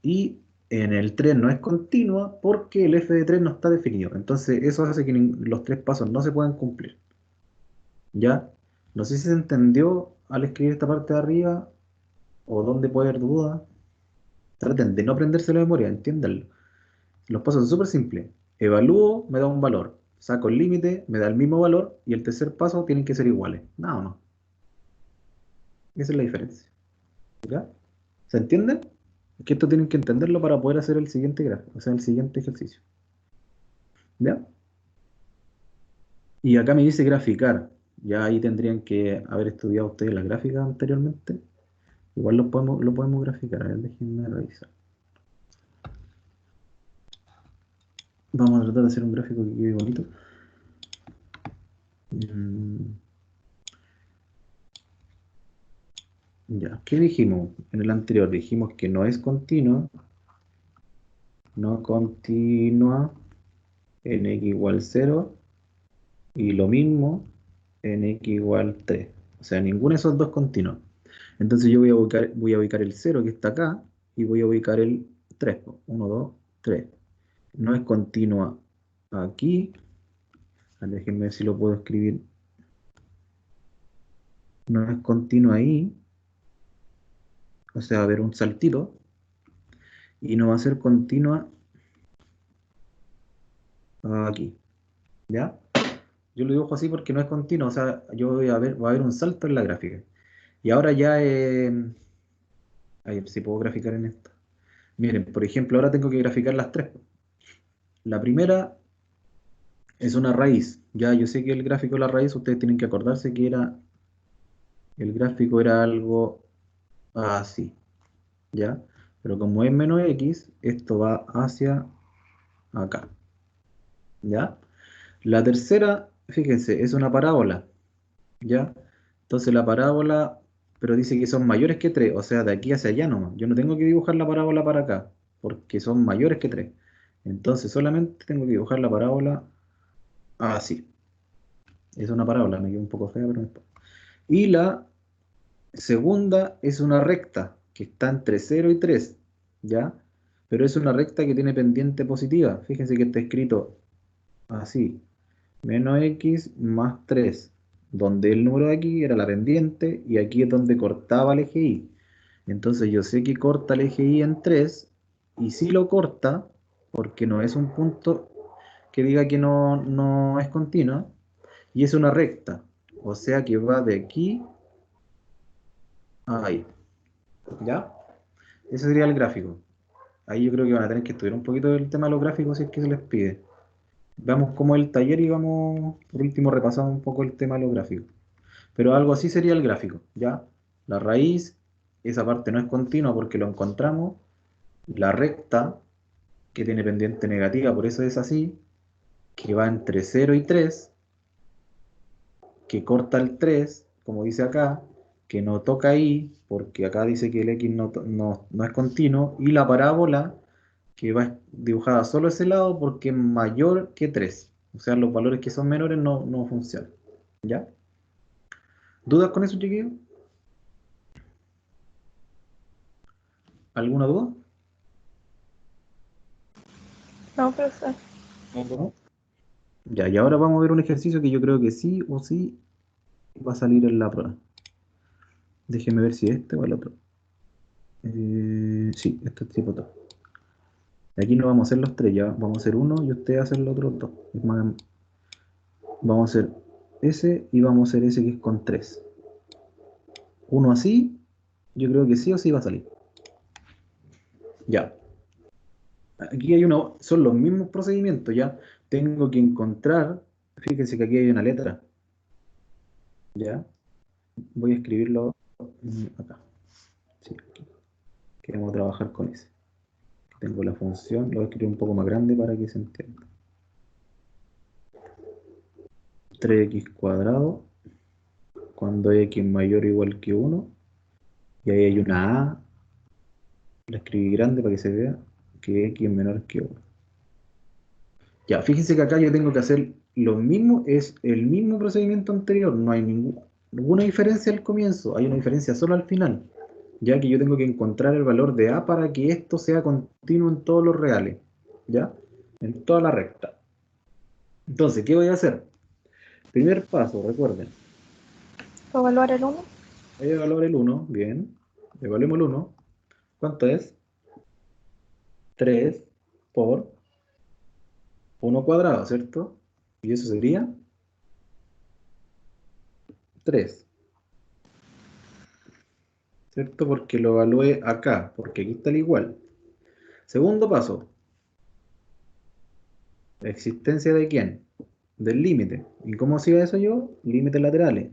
[SPEAKER 1] Y en el 3 no es continua porque el f de 3 no está definido. Entonces eso hace que los tres pasos no se puedan cumplir. ¿Ya? No sé si se entendió al escribir esta parte de arriba o dónde puede haber duda. Traten de no aprenderse la memoria, entiéndanlo. Los pasos son súper simples. Evalúo, me da un valor. Saco el límite, me da el mismo valor. Y el tercer paso tienen que ser iguales. Nada más. Esa es la diferencia. ¿Ya? ¿Se entiende? Es que esto tienen que entenderlo para poder hacer el siguiente gráfico, o sea, el siguiente ejercicio. ¿Ya? Y acá me dice graficar. Ya ahí tendrían que haber estudiado ustedes las gráficas anteriormente. Igual lo podemos graficar. A ver, déjenme revisar. Vamos a tratar de hacer un gráfico que quede bonito. Ya, ¿qué dijimos en el anterior? Dijimos que no es continua, no continua en x igual 0 y lo mismo en x igual 3. O sea, ninguno de esos dos continuos. Entonces yo voy a ubicar el 0 que está acá y voy a ubicar el 3. 1, 2, 3. No es continua aquí. Déjenme ver si lo puedo escribir. No es continua ahí. O sea, va a haber un saltito. Y no va a ser continua aquí. ¿Ya? Yo lo dibujo así porque no es continuo, o sea, yo va a haber un salto en la gráfica. Y ahora ya, a ver si puedo graficar en esto. Miren, por ejemplo, ahora tengo que graficar las tres. La primera es una raíz. Ya yo sé que el gráfico de la raíz, ustedes tienen que acordarse que el gráfico era algo así, ¿ya? Pero como es menos x, esto va hacia acá, ¿ya? La tercera, fíjense, es una parábola. ¿Ya? Entonces la parábola, pero dice que son mayores que 3, o sea, de aquí hacia allá nomás. Yo no tengo que dibujar la parábola para acá, porque son mayores que 3. Entonces solamente tengo que dibujar la parábola así. Es una parábola, me quedó un poco fea, pero no importa. Y la segunda es una recta, que está entre 0 y 3, ¿ya? Pero es una recta que tiene pendiente positiva. Fíjense que está escrito así. Menos x más 3, donde el número de aquí era la pendiente y aquí es donde cortaba el eje Y. Entonces yo sé que corta el eje Y en 3 y si lo corta, porque no es un punto que diga que no es continua, y es una recta, o sea que va de aquí a ahí. ¿Ya? Ese sería el gráfico. ahí yo creo que van a tener que estudiar un poquito el tema de los gráficos si es que se les pide. Veamos cómo es el taller y vamos, por último, repasamos un poco el tema de los gráficos. Pero algo así sería el gráfico, ¿ya? La raíz, esa parte no es continua porque lo encontramos. La recta, que tiene pendiente negativa, por eso es así, que va entre 0 y 3, que corta el 3, como dice acá, que no toca ahí, porque acá dice que el X no es continuo, y la parábola, que va dibujada solo ese lado porque es mayor que 3. O sea, los valores que son menores no funcionan. ¿Ya? ¿Dudas con eso, chiquillos? ¿Alguna duda?
[SPEAKER 3] No, profesor.
[SPEAKER 1] ¿No? Ya, y ahora vamos a ver un ejercicio que yo creo que sí o sí va a salir en la prueba. Déjenme ver si este o el otro. Sí, este es tipo todo. Aquí no vamos a hacer los tres, ya vamos a hacer uno y ustedes hacen los otros dos. Es más, vamos a hacer ese y vamos a hacer ese que es con 3. Uno así, yo creo que sí o sí va a salir. Ya. Aquí hay uno, son los mismos procedimientos, ya. Tengo que encontrar, fíjense que aquí hay una letra. Ya. Voy a escribirlo acá. Sí, aquí. Queremos trabajar con ese. Tengo la función, lo voy a escribir un poco más grande para que se entienda. 3x cuadrado cuando x mayor o igual que 1, y ahí hay una a, la escribí grande para que se vea que x es menor que 1. Ya, fíjense que acá yo tengo que hacer lo mismo, es el mismo procedimiento anterior, no hay ninguna diferencia al comienzo, hay una diferencia solo al final, ya que yo tengo que encontrar el valor de a para que esto sea continuo en todos los reales, ¿ya? En toda la recta. Entonces, ¿qué voy a hacer? Primer paso, recuerden,
[SPEAKER 3] Evaluar el 1.
[SPEAKER 1] voy a evaluar el 1, bien, evaluemos el 1, ¿cuánto es? 3 por 1 cuadrado, ¿cierto? Y eso sería 3, ¿cierto? Porque lo evalué acá, porque aquí está el igual. Segundo paso, ¿la existencia de quién? Del límite. ¿Y cómo hacía eso yo? Límites laterales.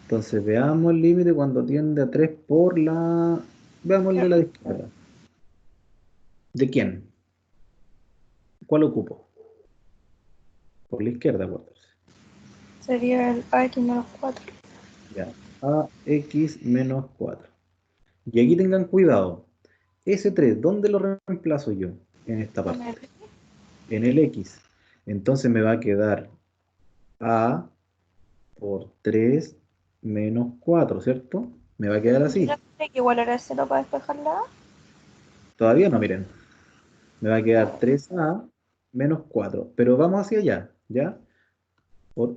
[SPEAKER 1] Entonces veamos el límite cuando tiende a 3 por la... Veamos el de la izquierda. ¿De quién? ¿Cuál ocupo? Por la izquierda, acuérdense.
[SPEAKER 3] Sería el AX menos 4.
[SPEAKER 1] Ya. AX menos 4. Y aquí tengan cuidado. Ese 3, ¿dónde lo reemplazo yo? En esta
[SPEAKER 3] En
[SPEAKER 1] parte.
[SPEAKER 3] el
[SPEAKER 1] En el X. Entonces me va a quedar A por 3 menos 4, ¿cierto? Me va a quedar así.
[SPEAKER 3] que igual era 0 para despejar la A.
[SPEAKER 1] Todavía no, miren. Me va a quedar 3A menos 4. Pero vamos hacia allá, ¿ya?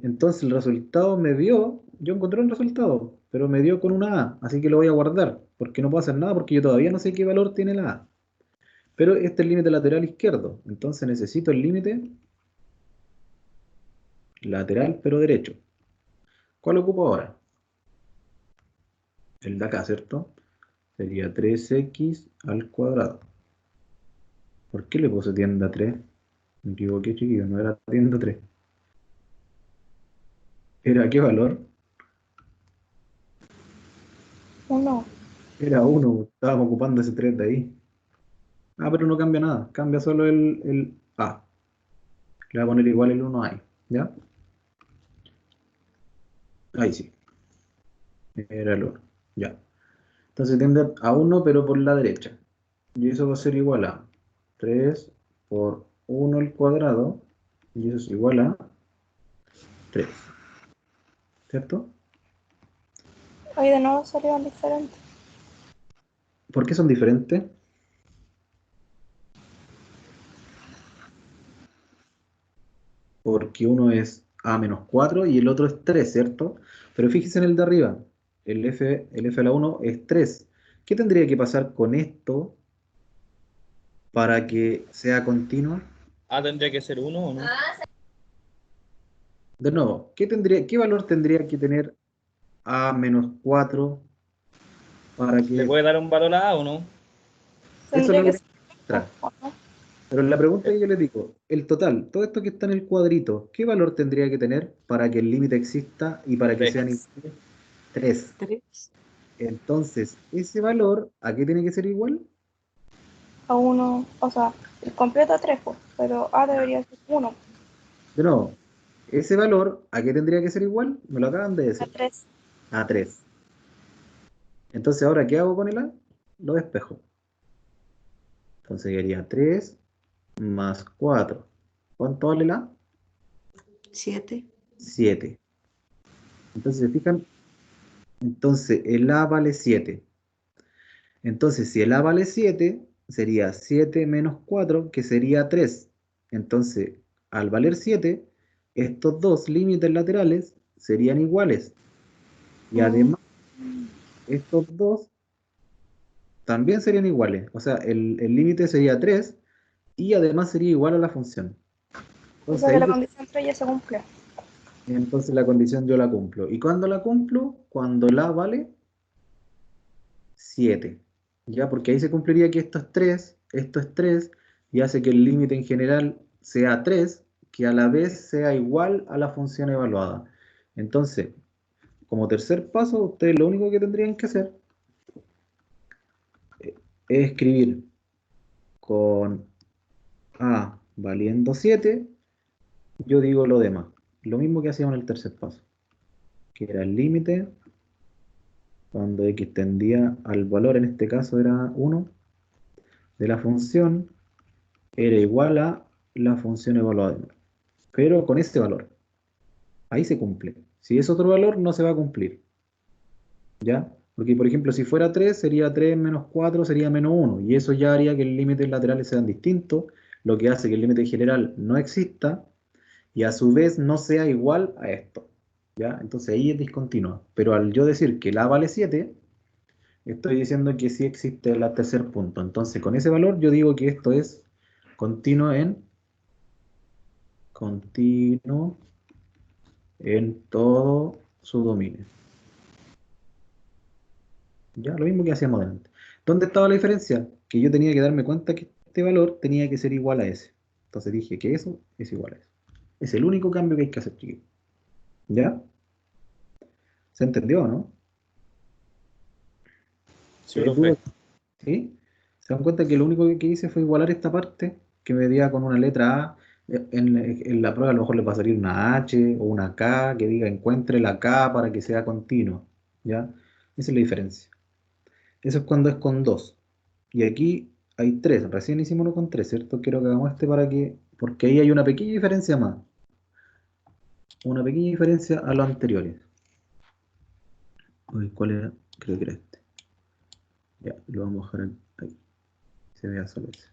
[SPEAKER 1] Entonces el resultado me dio, yo encontré un resultado, pero me dio con una A, así que lo voy a guardar, porque no puedo hacer nada, porque yo todavía no sé qué valor tiene la A. Pero este es el límite lateral izquierdo, entonces necesito el límite lateral pero derecho. ¿Cuál ocupo ahora? El de acá, ¿cierto? Sería 3x al cuadrado. ¿Por qué le puse tienda 3? Me equivoqué, chiquillos, no era tienda 3. ¿Era qué valor?
[SPEAKER 3] 1.
[SPEAKER 1] Era 1, estábamos ocupando ese 3 de ahí. Ah, pero no cambia nada, cambia solo el A. Le voy a poner igual el 1 ahí, ¿ya? Ahí sí, era el 1, ya. Entonces tiende a 1, pero por la derecha. Y eso va a ser igual a 3 por 1 al cuadrado, y eso es igual a 3, ¿cierto?
[SPEAKER 3] Ahí de nuevo salieron diferentes.
[SPEAKER 1] ¿Por qué son diferentes? Porque uno es A menos 4 y el otro es 3, ¿cierto? Pero fíjense en el de arriba, el F a la 1 es 3. ¿Qué tendría que pasar con esto para que sea continua?
[SPEAKER 5] Ah, tendría que ser 1 o no.
[SPEAKER 1] De nuevo, ¿qué valor tendría que tener A menos 4 para
[SPEAKER 5] ¿Le
[SPEAKER 1] que...
[SPEAKER 5] puede dar un valor a A o no?
[SPEAKER 1] Eso es
[SPEAKER 3] Tendría
[SPEAKER 1] lo
[SPEAKER 3] que
[SPEAKER 1] que...
[SPEAKER 3] ser
[SPEAKER 1] extra.
[SPEAKER 3] ¿O no?
[SPEAKER 1] Pero la pregunta que yo les digo, el total, todo esto que está en el cuadrito, ¿qué valor tendría que tener para que el límite exista y para que
[SPEAKER 5] Tres.
[SPEAKER 1] sean iguales? 3.
[SPEAKER 4] 3.
[SPEAKER 1] Entonces, ese valor, ¿a qué tiene que ser igual?
[SPEAKER 3] A uno, o sea, el completo a 3, pues, pero A debería ser 1,
[SPEAKER 1] De nuevo, ese valor, ¿a qué tendría que ser igual? Me lo acaban de
[SPEAKER 3] a
[SPEAKER 1] decir.
[SPEAKER 3] 3.
[SPEAKER 1] A 3. Entonces, ¿ahora qué hago con el A? Lo despejo. Entonces quedaría 3 más 4. ¿Cuánto vale el A?
[SPEAKER 4] 7.
[SPEAKER 1] 7. Entonces, ¿se fijan? Entonces, el A vale 7. Entonces, si el A vale 7, sería 7 menos 4, que sería 3. Entonces, al valer 7, estos dos límites laterales serían iguales. Y además, estos dos también serían iguales. O sea, el límite sería 3 y además sería igual a la función.
[SPEAKER 3] O
[SPEAKER 1] Entonces,
[SPEAKER 3] sea que
[SPEAKER 1] ahí
[SPEAKER 3] la condición 3 ya se cumplió.
[SPEAKER 1] entonces la condición yo la cumplo. ¿Y cuándo la cumplo? Cuando la vale 7. ¿Ya? Porque ahí se cumpliría que esto es 3 y hace que el límite en general sea 3 que a la vez sea igual a la función evaluada. Entonces, como tercer paso, ustedes lo único que tendrían que hacer es escribir con A valiendo 7, yo digo lo demás. Lo mismo que hacíamos en el tercer paso, que era el límite cuando x tendía al valor, en este caso era 1, de la función, era igual a la función evaluada, pero con este valor. Ahí se cumple. Si es otro valor, no se va a cumplir. ¿Ya? Porque, por ejemplo, si fuera 3 sería 3 menos 4 sería menos 1. Y eso ya haría que los límites laterales sean distintos, lo que hace que el límite general no exista y a su vez no sea igual a esto. ¿Ya? Entonces ahí es discontinua. Pero al yo decir que la vale 7, estoy diciendo que sí existe el tercer punto. Entonces, con ese valor yo digo que esto es continuo en todo su dominio. Ya, lo mismo que hacíamos delante. ¿Dónde estaba la diferencia? Que yo tenía que darme cuenta que este valor tenía que ser igual a ese. Entonces dije que eso es igual a eso. Es el único cambio que hay que hacer, chiquillos. ¿Ya? ¿Se entendió, no?
[SPEAKER 5] Sí,
[SPEAKER 1] ¿Hay
[SPEAKER 5] profe.
[SPEAKER 1] dudas? ¿Sí? ¿Se dan cuenta que lo único que hice fue igualar esta parte que medía con una letra A? En la prueba a lo mejor le pasaría una H o una K que diga encuentre la K para que sea continuo. ¿Ya? Esa es la diferencia. Eso es cuando es con 2. Y aquí hay 3. Recién hicimos uno con 3, ¿cierto? Quiero que hagamos este para que... Porque ahí hay una pequeña diferencia más. Una pequeña diferencia a los anteriores. Uy, ¿cuál era? Creo que era este. Ya, lo vamos a dejar ahí. Se vea solo ese.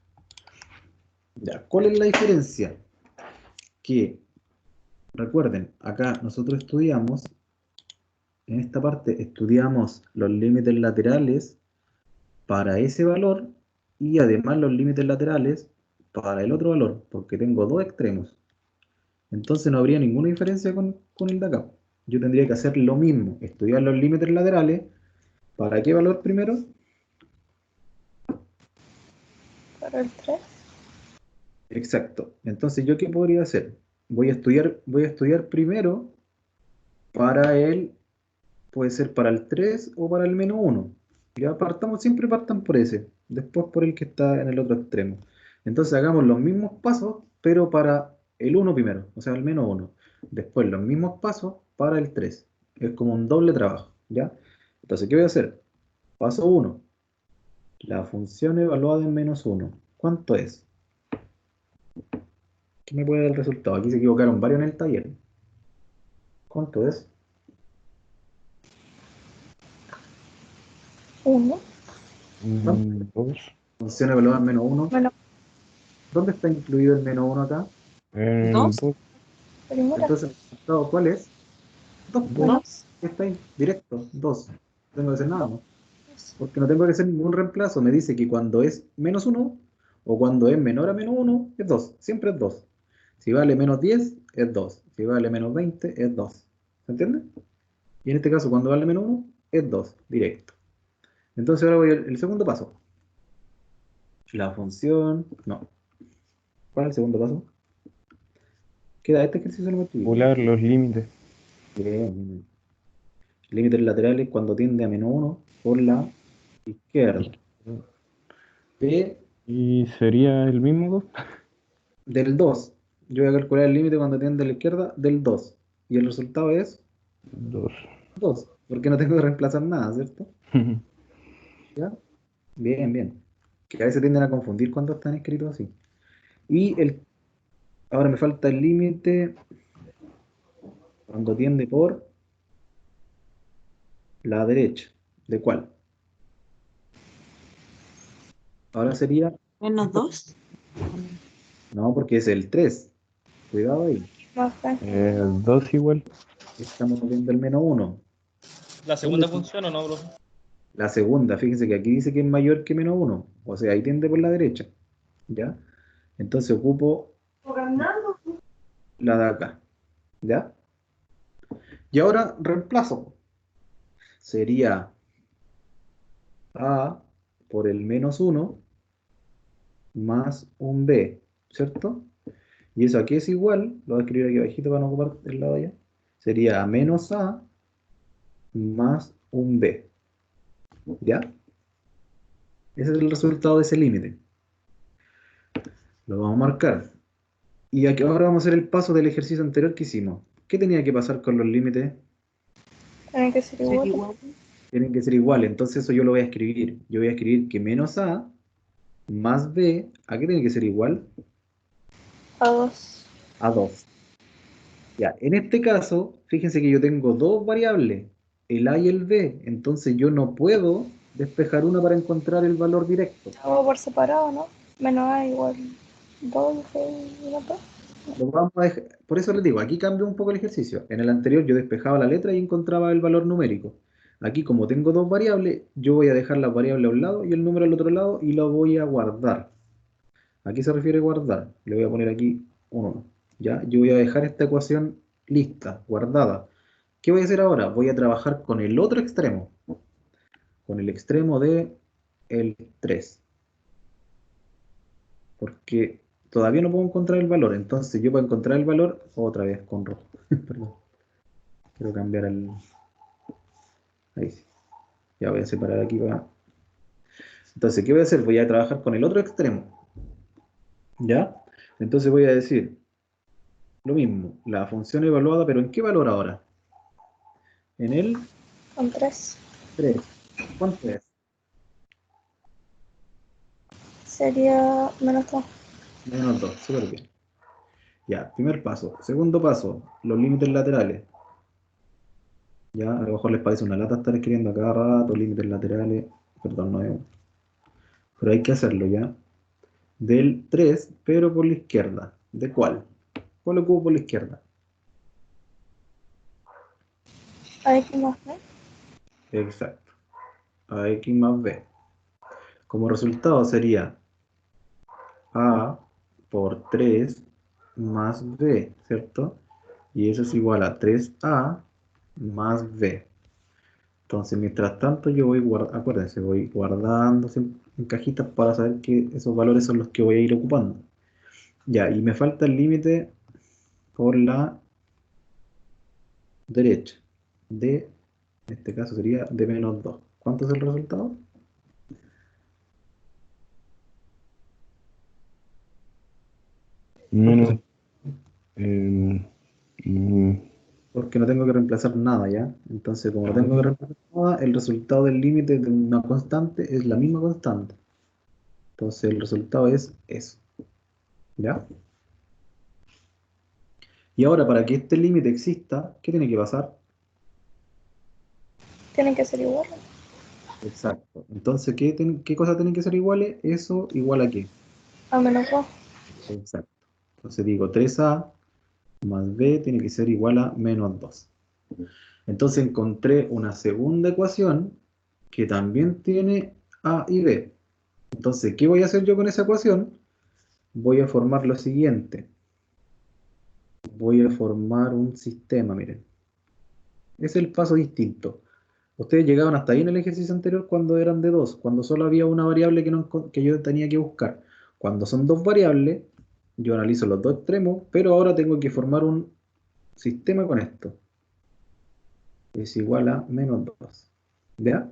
[SPEAKER 1] Ya, ¿cuál es la diferencia? Que, recuerden, acá nosotros estudiamos, en esta parte estudiamos los límites laterales para ese valor y además los límites laterales para el otro valor, porque tengo dos extremos. Entonces no habría ninguna diferencia con el de acá. Yo tendría que hacer lo mismo, estudiar los límites laterales. ¿Para qué valor primero?
[SPEAKER 3] Para el 3.
[SPEAKER 1] Exacto. Entonces, ¿yo qué podría hacer? Voy a estudiar primero para el, puede ser para el 3 o para el -1. Ya partamos, siempre partan por ese, después por el que está en el otro extremo. Entonces hagamos los mismos pasos, pero para el 1 primero, o sea, el -1. Después los mismos pasos para el 3. Es como un doble trabajo, ¿ya? Entonces, ¿qué voy a hacer? Paso 1. La función evaluada en -1. ¿Cuánto es? ¿Qué me puede dar el resultado? Aquí se equivocaron varios en el taller. ¿Cuánto es?
[SPEAKER 3] 1.
[SPEAKER 1] ¿Cuánto?
[SPEAKER 2] 2.
[SPEAKER 1] Función evaluada en -1.
[SPEAKER 3] Menos
[SPEAKER 1] ¿Dónde está incluido el -1 acá?
[SPEAKER 2] El
[SPEAKER 4] 2.
[SPEAKER 2] 2.
[SPEAKER 3] primera.
[SPEAKER 1] Entonces, el resultado, ¿cuál es? 2, pues.
[SPEAKER 4] 2.
[SPEAKER 1] Está ahí, directo, 2. No tengo que hacer nada
[SPEAKER 3] 2.
[SPEAKER 1] más. Porque no tengo que hacer ningún reemplazo. Me dice que cuando es -1 o cuando es menor a -1 es 2. Siempre es 2. Si vale -10 es 2. Si vale -20 es 2. ¿Se entiende? Y en este caso, cuando vale -1 es 2, directo. Entonces ahora voy al segundo paso. La función, no. ¿Cuál es el segundo paso? Queda este ejercicio lo escribí.
[SPEAKER 2] Calcular los límites.
[SPEAKER 1] Bien. Límites laterales cuando tiende a -1 por la izquierda. P
[SPEAKER 2] ¿Y sería el mismo 2?
[SPEAKER 1] del 2. Yo voy a calcular el límite cuando tiende a la izquierda del 2. Y el resultado es
[SPEAKER 2] 2.
[SPEAKER 1] 2. Porque no tengo que reemplazar nada, ¿cierto? ¿Ya? Bien, bien. Que a veces tienden a confundir cuando están escritos así. Y ahora me falta el límite cuando tiende por la derecha. ¿De cuál? Ahora sería,
[SPEAKER 4] Menos 2.
[SPEAKER 1] no, porque es el 3. Cuidado ahí.
[SPEAKER 3] Más B.
[SPEAKER 2] 2 igual.
[SPEAKER 1] Estamos viendo el -1.
[SPEAKER 5] ¿La segunda función o no, bro?
[SPEAKER 1] La segunda, fíjense que aquí dice que es mayor que -1. O sea, ahí tiende por la derecha. ¿Ya? Entonces ocupo la de acá. ¿Ya? Y ahora reemplazo. Sería A por el -1 más un B, ¿cierto? Y eso aquí es igual, lo voy a escribir aquí abajito para no ocupar el lado allá. Sería menos A más un B. ¿Ya? Ese es el resultado de ese límite. Lo vamos a marcar. Y aquí ahora vamos a hacer el paso del ejercicio anterior que hicimos. ¿Qué tenía que pasar con los límites?
[SPEAKER 3] Tiene que ser
[SPEAKER 4] Ser
[SPEAKER 3] igual.
[SPEAKER 4] igual.
[SPEAKER 1] Tienen que ser iguales, entonces eso yo lo voy a escribir. Yo voy a escribir que menos A más B, ¿a qué tiene que ser igual?
[SPEAKER 3] A 2.
[SPEAKER 1] A 2. Ya, en este caso, fíjense que yo tengo dos variables, el A y el B, entonces yo no puedo despejar una para encontrar el valor directo.
[SPEAKER 3] Hago por separado, ¿no? Menos A igual 2 y menos 2.
[SPEAKER 1] Lo vamos a por eso les digo, aquí cambia un poco el ejercicio. En el anterior yo despejaba la letra y encontraba el valor numérico. Aquí como tengo dos variables, yo voy a dejar la variable a un lado y el número al otro lado y lo voy a guardar. ¿A qué se refiere guardar? Le voy a poner aquí un 1. ¿Ya? Yo voy a dejar esta ecuación lista, guardada. ¿Qué voy a hacer ahora? Voy a trabajar con el otro extremo, con el extremo de el 3, porque todavía no puedo encontrar el valor, entonces yo para encontrar el valor, otra vez con rojo, perdón, quiero cambiar el, ahí sí, ya voy a separar aquí para, entonces, ¿qué voy a hacer? Voy a trabajar con el otro extremo, ¿ya? Entonces voy a decir lo mismo, la función evaluada, pero ¿en qué valor ahora? En el
[SPEAKER 3] Con 3.
[SPEAKER 1] 3. ¿Cuánto es?
[SPEAKER 3] Sería menos 2.
[SPEAKER 1] -2, súper bien. Ya, primer paso. Segundo paso, los límites laterales. Ya, a lo mejor les parece una lata estar escribiendo a cada rato, límites laterales. Perdón, no es. Pero hay que hacerlo ya. Del 3 pero por la izquierda. ¿De cuál? ¿Cuál lo ocupo por la izquierda?
[SPEAKER 3] A X más B.
[SPEAKER 1] Exacto. A X más B. Como resultado sería A por 3 más B, ¿cierto? Y eso es igual a 3A más B. Entonces, mientras tanto, yo voy guardando, acuérdense, voy guardando en cajitas para saber que esos valores son los que voy a ir ocupando. Ya, y me falta el límite por la derecha. En este caso sería de -2. ¿Cuánto es el resultado? ¿Cuánto es
[SPEAKER 2] Menos.
[SPEAKER 1] el-
[SPEAKER 2] em, mm,
[SPEAKER 1] Porque no tengo que reemplazar nada, ¿ya? Entonces, como no tengo que reemplazar nada, el resultado del límite de una constante es la misma constante. Entonces, el resultado es eso, ¿ya? Y ahora, para que este límite exista, ¿qué tiene que pasar?
[SPEAKER 3] Tienen que ser iguales.
[SPEAKER 1] Exacto. Entonces, ¿qué cosas tienen que ser iguales? Eso igual a qué.
[SPEAKER 3] A menos 2.
[SPEAKER 1] Exacto. Entonces digo 3A más B tiene que ser igual a -2. Entonces encontré una segunda ecuación que también tiene A y B. Entonces, ¿qué voy a hacer yo con esa ecuación? Voy a formar lo siguiente. Voy a formar un sistema, miren. Es el paso distinto. Ustedes llegaban hasta ahí en el ejercicio anterior cuando eran de 2, cuando solo había una variable que yo tenía que buscar. Cuando son dos variables, yo analizo los dos extremos, pero ahora tengo que formar un sistema con esto. Es igual a menos 2. ¿Ya?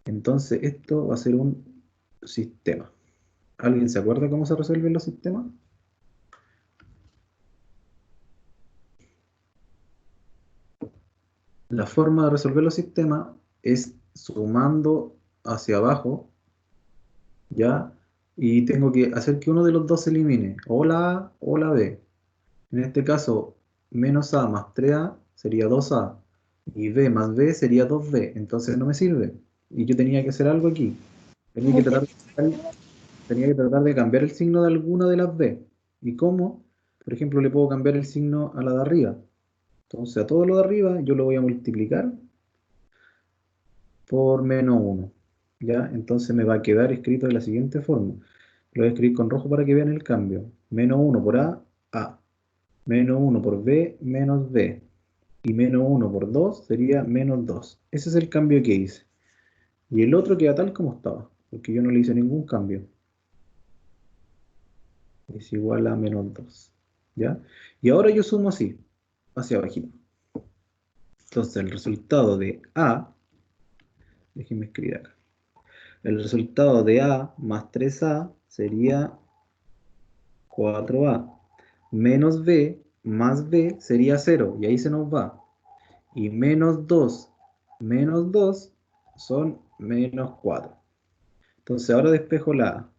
[SPEAKER 1] Entonces esto va a ser un sistema. ¿Alguien se acuerda cómo se resuelven los sistemas? La forma de resolver los sistemas es sumando hacia abajo, ¿ya? Y tengo que hacer que uno de los dos se elimine, o la A o la B. En este caso, menos A más 3A sería 2A, y B más B sería 2B, entonces no me sirve. Y yo tenía que hacer algo aquí. Tenía que tratar tenía que tratar de cambiar el signo de alguna de las B. ¿Y cómo? Por ejemplo, le puedo cambiar el signo a la de arriba. Entonces, a todo lo de arriba yo lo voy a multiplicar por menos 1. ¿Ya? Entonces me va a quedar escrito de la siguiente forma. Lo voy a escribir con rojo para que vean el cambio. Menos 1 por A, A. Menos 1 por B, menos B. Y menos 1 por 2 sería menos 2. Ese es el cambio que hice. Y el otro queda tal como estaba, porque yo no le hice ningún cambio. Es igual a menos 2. ¿Ya? Y ahora yo sumo así, hacia abajito. Entonces el resultado de A, déjenme escribir acá. El resultado de A más 3A sería 4A. Menos B más B sería 0. Y ahí se nos va. Y menos 2 son menos 4. Entonces ahora despejo la A.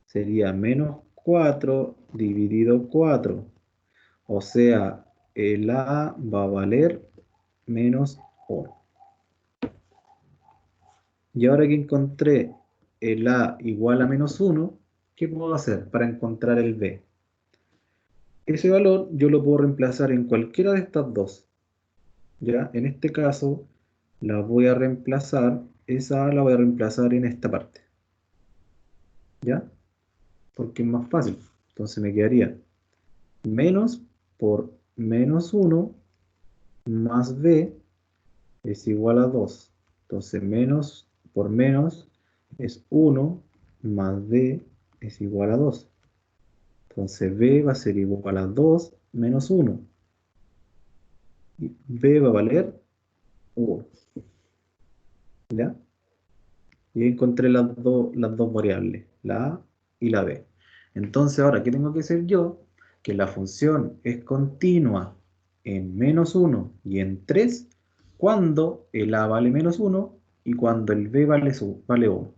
[SPEAKER 1] Sería menos 4 dividido 4. O sea, el A va a valer menos 1. Y ahora que encontré el A igual a menos 1, ¿qué puedo hacer para encontrar el B? Ese valor yo lo puedo reemplazar en cualquiera de estas dos. ¿Ya? En este caso, la voy a reemplazar, esa A la voy a reemplazar en esta parte. ¿Ya? Porque es más fácil. Entonces me quedaría menos por menos 1 más B es igual a 2. Entonces menos por menos es 1 más B es igual a 2. Entonces B va a ser igual a 2 menos 1. Y B va a valer 1. ¿Ya? Y ahí encontré las dos variables, la A y la B. Entonces ahora, ¿qué tengo que hacer yo? Que la función es continua en menos 1 y en 3 cuando el A vale menos 1 y cuando el B vale 1.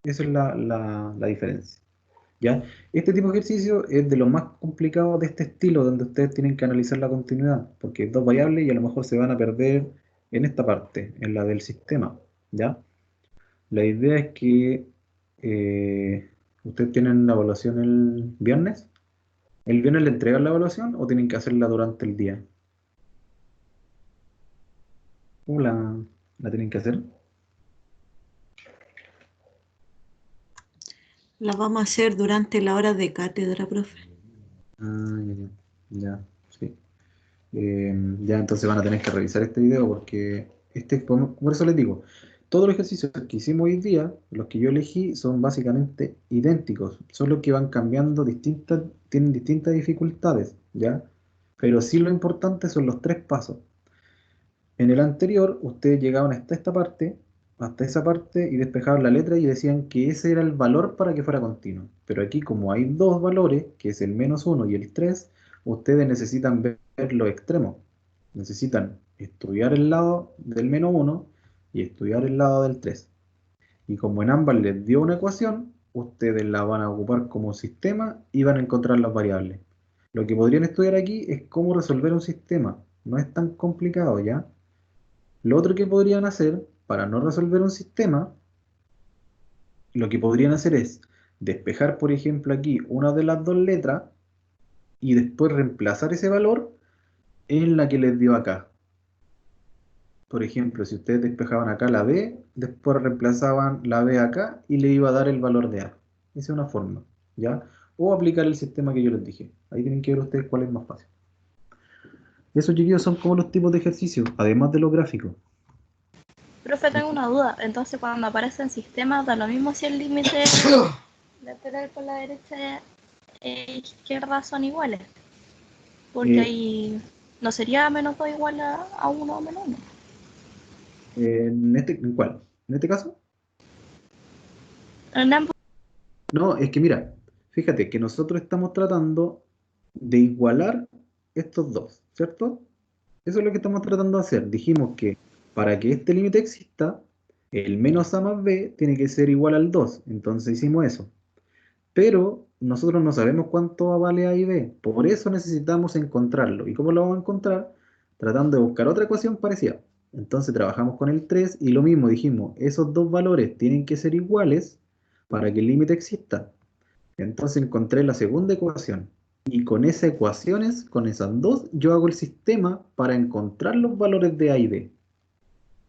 [SPEAKER 1] Esa es la diferencia. ¿Ya? Este tipo de ejercicio es de los más complicados de este estilo, donde ustedes tienen que analizar la continuidad, porque es dos variables y a lo mejor se van a perder en esta parte, en la del sistema. ¿Ya? La idea es que ustedes tienen la evaluación el viernes. ¿El viernes le entregan la evaluación o tienen que hacerla durante el día? ¿Cómo la tienen que hacer?
[SPEAKER 4] La vamos a hacer durante la hora de cátedra, profe.
[SPEAKER 1] Ah, ya, sí. Ya entonces van a tener que revisar este video porque por eso les digo, todos los ejercicios que hicimos hoy día, los que yo elegí, son básicamente idénticos, solo que van cambiando tienen distintas dificultades, ¿ya? Pero sí lo importante son los tres pasos. En el anterior, ustedes llegaban hasta esta parte, hasta esa parte, y despejaban la letra y decían que ese era el valor para que fuera continuo. Pero aquí, como hay dos valores, que es el menos 1 y el 3, ustedes necesitan ver los extremos. Necesitan estudiar el lado del menos 1 y estudiar el lado del 3. Y como en ambas les dio una ecuación, ustedes la van a ocupar como sistema y van a encontrar las variables. Lo que podrían estudiar aquí es cómo resolver un sistema. No es tan complicado, ¿ya? Lo otro que podrían hacer, para no resolver un sistema, lo que podrían hacer es despejar, por ejemplo, aquí una de las dos letras y después reemplazar ese valor en la que les dio acá. Por ejemplo, si ustedes despejaban acá la B, después reemplazaban la B acá y le iba a dar el valor de A. Esa es una forma, ¿ya? O aplicar el sistema que yo les dije. Ahí tienen que ver ustedes cuál es más fácil. Esos, chiquillos, son como los tipos de ejercicios, además de los gráficos.
[SPEAKER 3] Profe, tengo una duda. Entonces, cuando aparece en sistema, da lo mismo si el límite lateral por la derecha e izquierda son iguales. Porque
[SPEAKER 1] Eh,
[SPEAKER 3] ahí no sería menos 2 igual a 1 o menos 1.
[SPEAKER 1] ¿En cuál? ¿En este caso?
[SPEAKER 3] En ambos.
[SPEAKER 1] No, es que mira, fíjate que nosotros estamos tratando de igualar estos dos, ¿cierto? Eso es lo que estamos tratando de hacer. Dijimos que para que este límite exista, el menos a más b tiene que ser igual al 2. Entonces hicimos eso. Pero nosotros no sabemos cuánto vale a y b. Por eso necesitamos encontrarlo. ¿Y cómo lo vamos a encontrar? Tratando de buscar otra ecuación parecida. Entonces trabajamos con el 3 y lo mismo dijimos, esos dos valores tienen que ser iguales para que el límite exista. Entonces encontré la segunda ecuación. Y con esas ecuaciones, con esas dos, yo hago el sistema para encontrar los valores de A y B.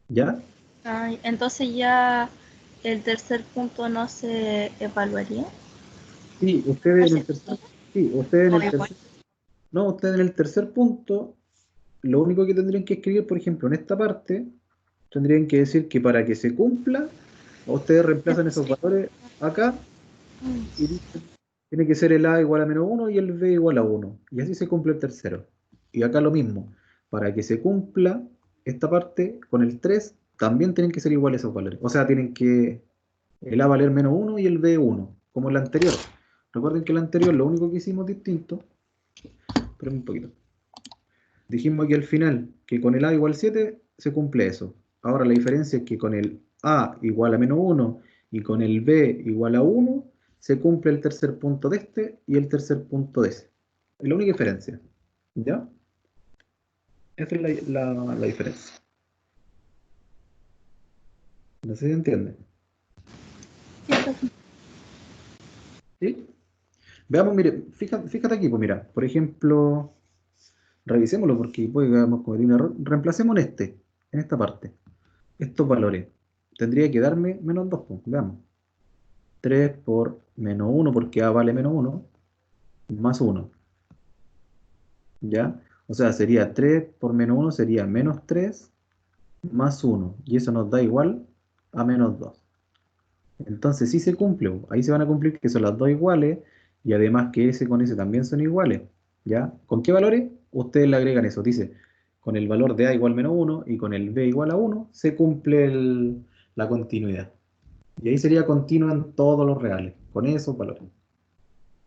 [SPEAKER 1] ¿Ya?
[SPEAKER 3] Ay, entonces ya el tercer punto no se evaluaría.
[SPEAKER 1] Sí, ustedes en el
[SPEAKER 3] ¿Tercer
[SPEAKER 1] tercer,
[SPEAKER 3] punto?
[SPEAKER 1] sí, ustedes en
[SPEAKER 3] O
[SPEAKER 1] el
[SPEAKER 3] igual.
[SPEAKER 1] tercer, no, ustedes en el tercer punto, lo único que tendrían que escribir, por ejemplo, en esta parte, tendrían que decir que para que se cumpla, ustedes reemplazan esos
[SPEAKER 3] Sí.
[SPEAKER 1] valores acá y
[SPEAKER 3] Mm.
[SPEAKER 1] dicen, tiene que ser el A igual a menos 1 y el B igual a 1. Y así se cumple el tercero. Y acá lo mismo. Para que se cumpla esta parte con el 3, también tienen que ser iguales esos valores. O sea, tienen que el A valer menos 1 y el B 1, como el anterior. Recuerden que el anterior lo único que hicimos distinto, pero un poquito. Dijimos que al final, que con el A igual 7 se cumple eso. Ahora la diferencia es que con el A igual a menos 1 y con el B igual a 1 se cumple el tercer punto de este y el tercer punto de ese. Es la única diferencia. ¿Ya? Esa es la diferencia. No sé si entiende. ¿Sí? Veamos, mire, fíjate aquí, pues mira, por ejemplo, revisémoslo porque puede que hayamos cometido un error. Reemplacemos en esta parte, estos valores. Tendría que darme menos 2, pues, veamos. 3 por menos 1 porque A vale menos 1, más 1. ¿Ya? O sea, sería 3 por menos 1 sería menos 3 más 1. Y eso nos da igual a menos 2. Entonces sí se cumple. Ahí se van a cumplir que son las dos iguales y además que ese con ese también son iguales. ¿Ya? ¿Con qué valores? Ustedes le agregan eso. Dice, con el valor de A igual menos 1 y con el B igual a 1 se cumple la continuidad. Y ahí sería continua en todos los reales, con esos valores.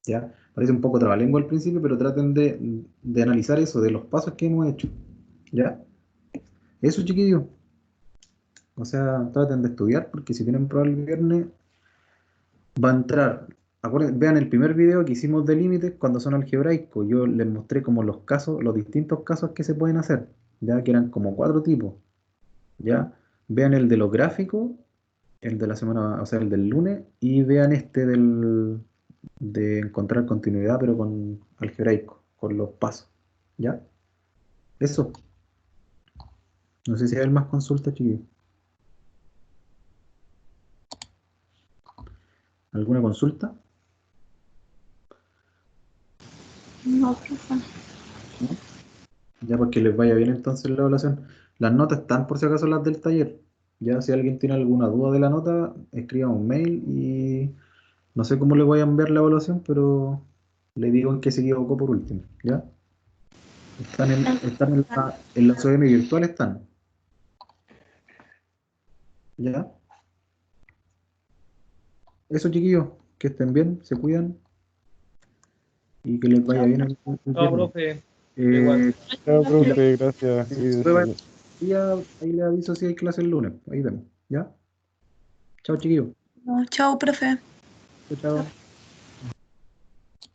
[SPEAKER 1] ¿Ya? Parece un poco trabalengua al principio, pero traten de analizar eso, de los pasos que hemos hecho. ¿Ya? Eso, chiquillos. O sea, traten de estudiar, porque si tienen prueba el viernes, va a entrar. Vean el primer video que hicimos de límites cuando son algebraicos. Yo les mostré como los casos, los distintos casos que se pueden hacer, ya que eran como 4 tipos. ¿Ya? Vean el de los gráficos, el de la semana, o sea, el del lunes, y vean este de encontrar continuidad, pero con algebraico, con los pasos. ¿Ya? Eso. No sé si hay más consultas, chiquillos. ¿Alguna consulta?
[SPEAKER 3] No, profe.
[SPEAKER 1] ¿No? Ya porque les vaya bien entonces la evaluación. Las notas están por si acaso las del taller. Ya si alguien tiene alguna duda de la nota, escriba un mail y no sé cómo le voy a enviar la evaluación, pero le digo en qué se equivocó por último. ¿Ya? Están en la SOM virtual, están. ¿Ya? Eso, chiquillos, que estén bien, se cuidan y que les vaya
[SPEAKER 3] Chao,
[SPEAKER 1] bien
[SPEAKER 3] profe.
[SPEAKER 1] el
[SPEAKER 5] No,
[SPEAKER 1] viernes.
[SPEAKER 5] profe, igual.
[SPEAKER 1] Eh,
[SPEAKER 2] Chao,
[SPEAKER 1] si
[SPEAKER 2] profe, gracias.
[SPEAKER 1] prueba
[SPEAKER 2] Cuídese.
[SPEAKER 1] el día, ahí le aviso si hay clase el lunes. Ahí vemos. ¿Ya? Chao, chiquillos.
[SPEAKER 4] No, chao, profe.
[SPEAKER 1] Chao, chao.